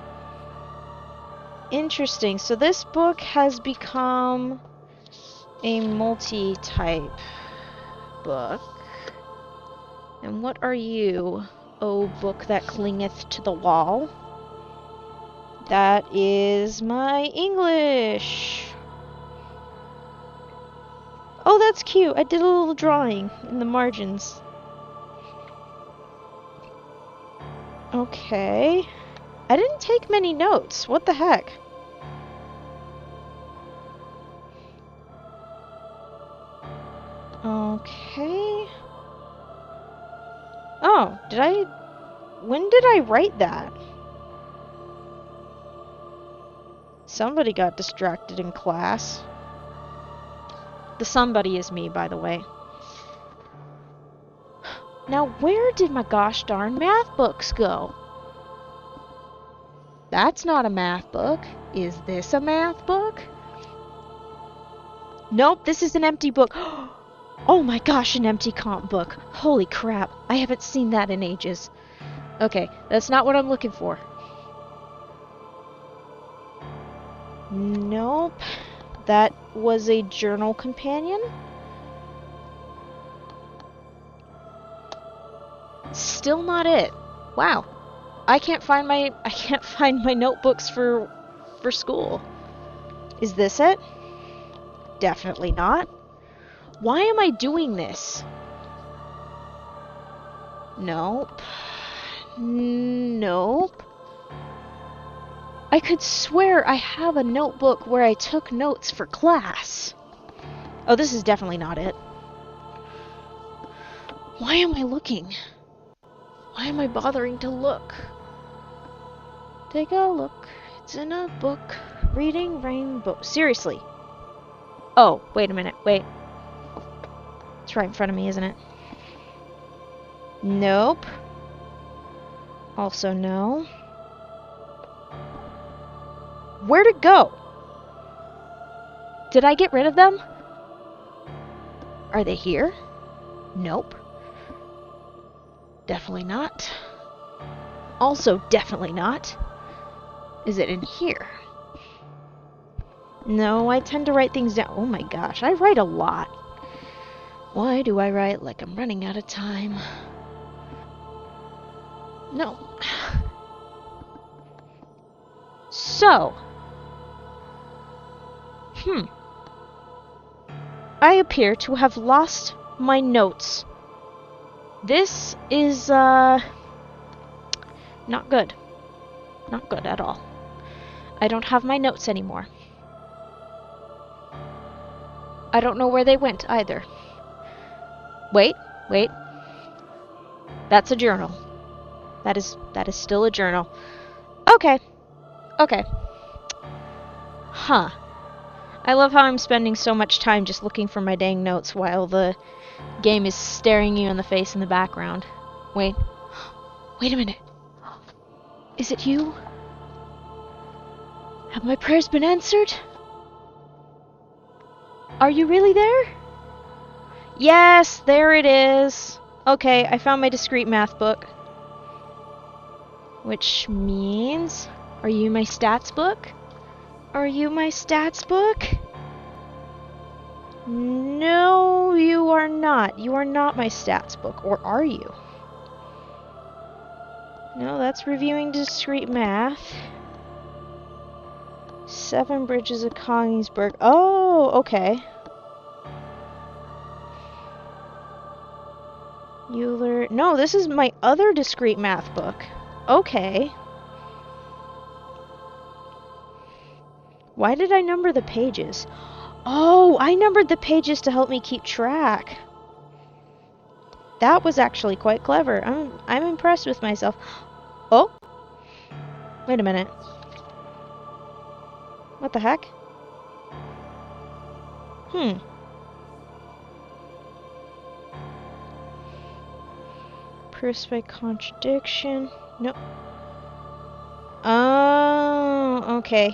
Interesting. So this book has become a multi-type book. And what are you, O book that clingeth to the wall? That is my English. Oh, that's cute. I did a little drawing in the margins. Okay. I didn't take many notes. What the heck? Okay. Oh, when did I write that? Somebody got distracted in class. The somebody is me, by the way. Now, where did my gosh darn math books go? That's not a math book. Is this a math book? Nope, this is an empty book. Oh my gosh, an empty comp book. Holy crap, I haven't seen that in ages. Okay, that's not what I'm looking for. Nope. That was a journal companion. Still not it. Wow. I can't find my notebooks for school. Is this it? Definitely not. Why am I doing this? Nope. Nope. I could swear I have a notebook where I took notes for class. Oh, this is definitely not it. Why am I looking? Why am I bothering to look? Take a look. It's in a book. Reading Rainbow. Seriously. Oh, wait a minute. Wait. It's right in front of me, isn't it? Nope. Also no. Where'd it go? Did I get rid of them? Are they here? Nope. Definitely not. Also definitely not. Is it in here? No, I tend to write things down. Oh my gosh, I write a lot. Why do I write like I'm running out of time? No. So. I appear to have lost my notes. This is, not good. Not good at all. I don't have my notes anymore. I don't know where they went either. Wait. That's a journal. That is still a journal. Okay. Huh. I love how I'm spending so much time just looking for my dang notes while the game is staring you in the face in the background. Wait a minute. Is it you? Have my prayers been answered? Are you really there? Yes, there it is. Okay, I found my discrete math book. Which means... Are you my stats book? Are you my stats book? No, you are not. You are not my stats book. Or are you? No, that's reviewing discrete math. 7 Bridges of Kongsberg. Oh, okay. Euler. No, this is my other discrete math book. Okay. Why did I number the pages? Oh, I numbered the pages to help me keep track. That was actually quite clever. I'm impressed with myself. Oh. Wait a minute. What the heck? Proofs by contradiction. No. Oh, okay.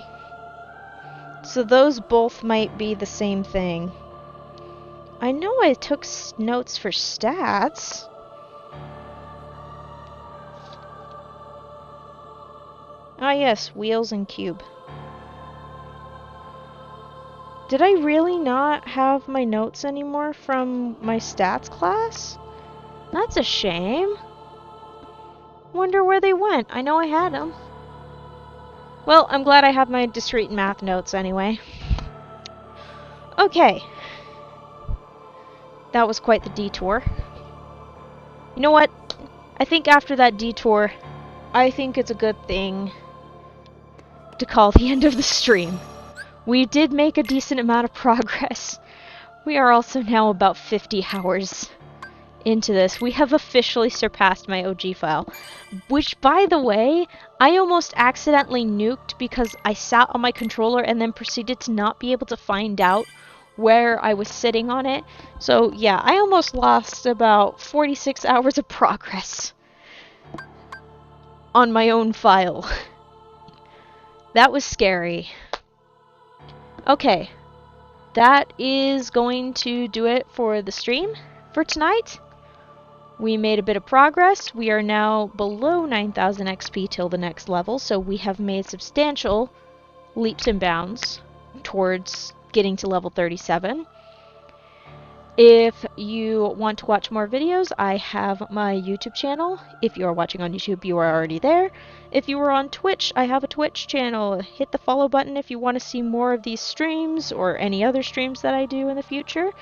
So those both might be the same thing. I know I took notes for stats. Ah yes, wheels and cube. Did I really not have my notes anymore from my stats class? That's a shame. Wonder where they went. I know I had them. Well, I'm glad I have my discrete math notes anyway. Okay. That was quite the detour. You know what? I think after that detour, I think it's a good thing to call the end of the stream. We did make a decent amount of progress. We are also now about 50 hours into this. We have officially surpassed my OG file, which, by the way, I almost accidentally nuked because I sat on my controller and then proceeded to not be able to find out where I was sitting on it. So yeah, I almost lost about 46 hours of progress on my own file. That was scary. Okay, that is going to do it for the stream for tonight. We made a bit of progress. We are now below 9,000 XP till the next level, so we have made substantial leaps and bounds towards getting to level 37. If you want to watch more videos, I have my YouTube channel. If you are watching on YouTube, you are already there. If you are on Twitch, I have a Twitch channel. Hit the follow button if you want to see more of these streams or any other streams that I do in the future.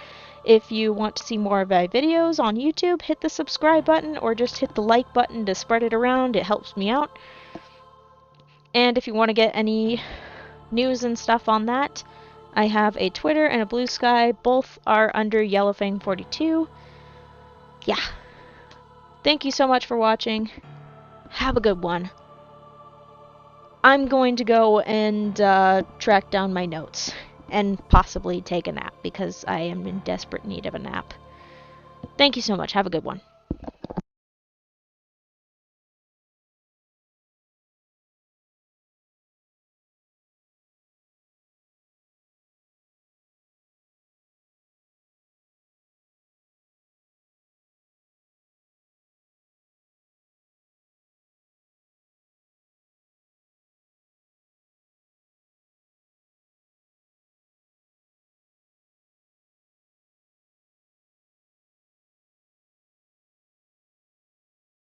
If you want to see more of my videos on YouTube, hit the subscribe button or just hit the like button to spread it around. It helps me out. And if you want to get any news and stuff on that, I have a Twitter and a Blue Sky. Both are under Yellowfang42. Yeah. Thank you so much for watching. Have a good one. I'm going to go and track down my notes and possibly take a nap because I am in desperate need of a nap. Thank you so much. Have a good one.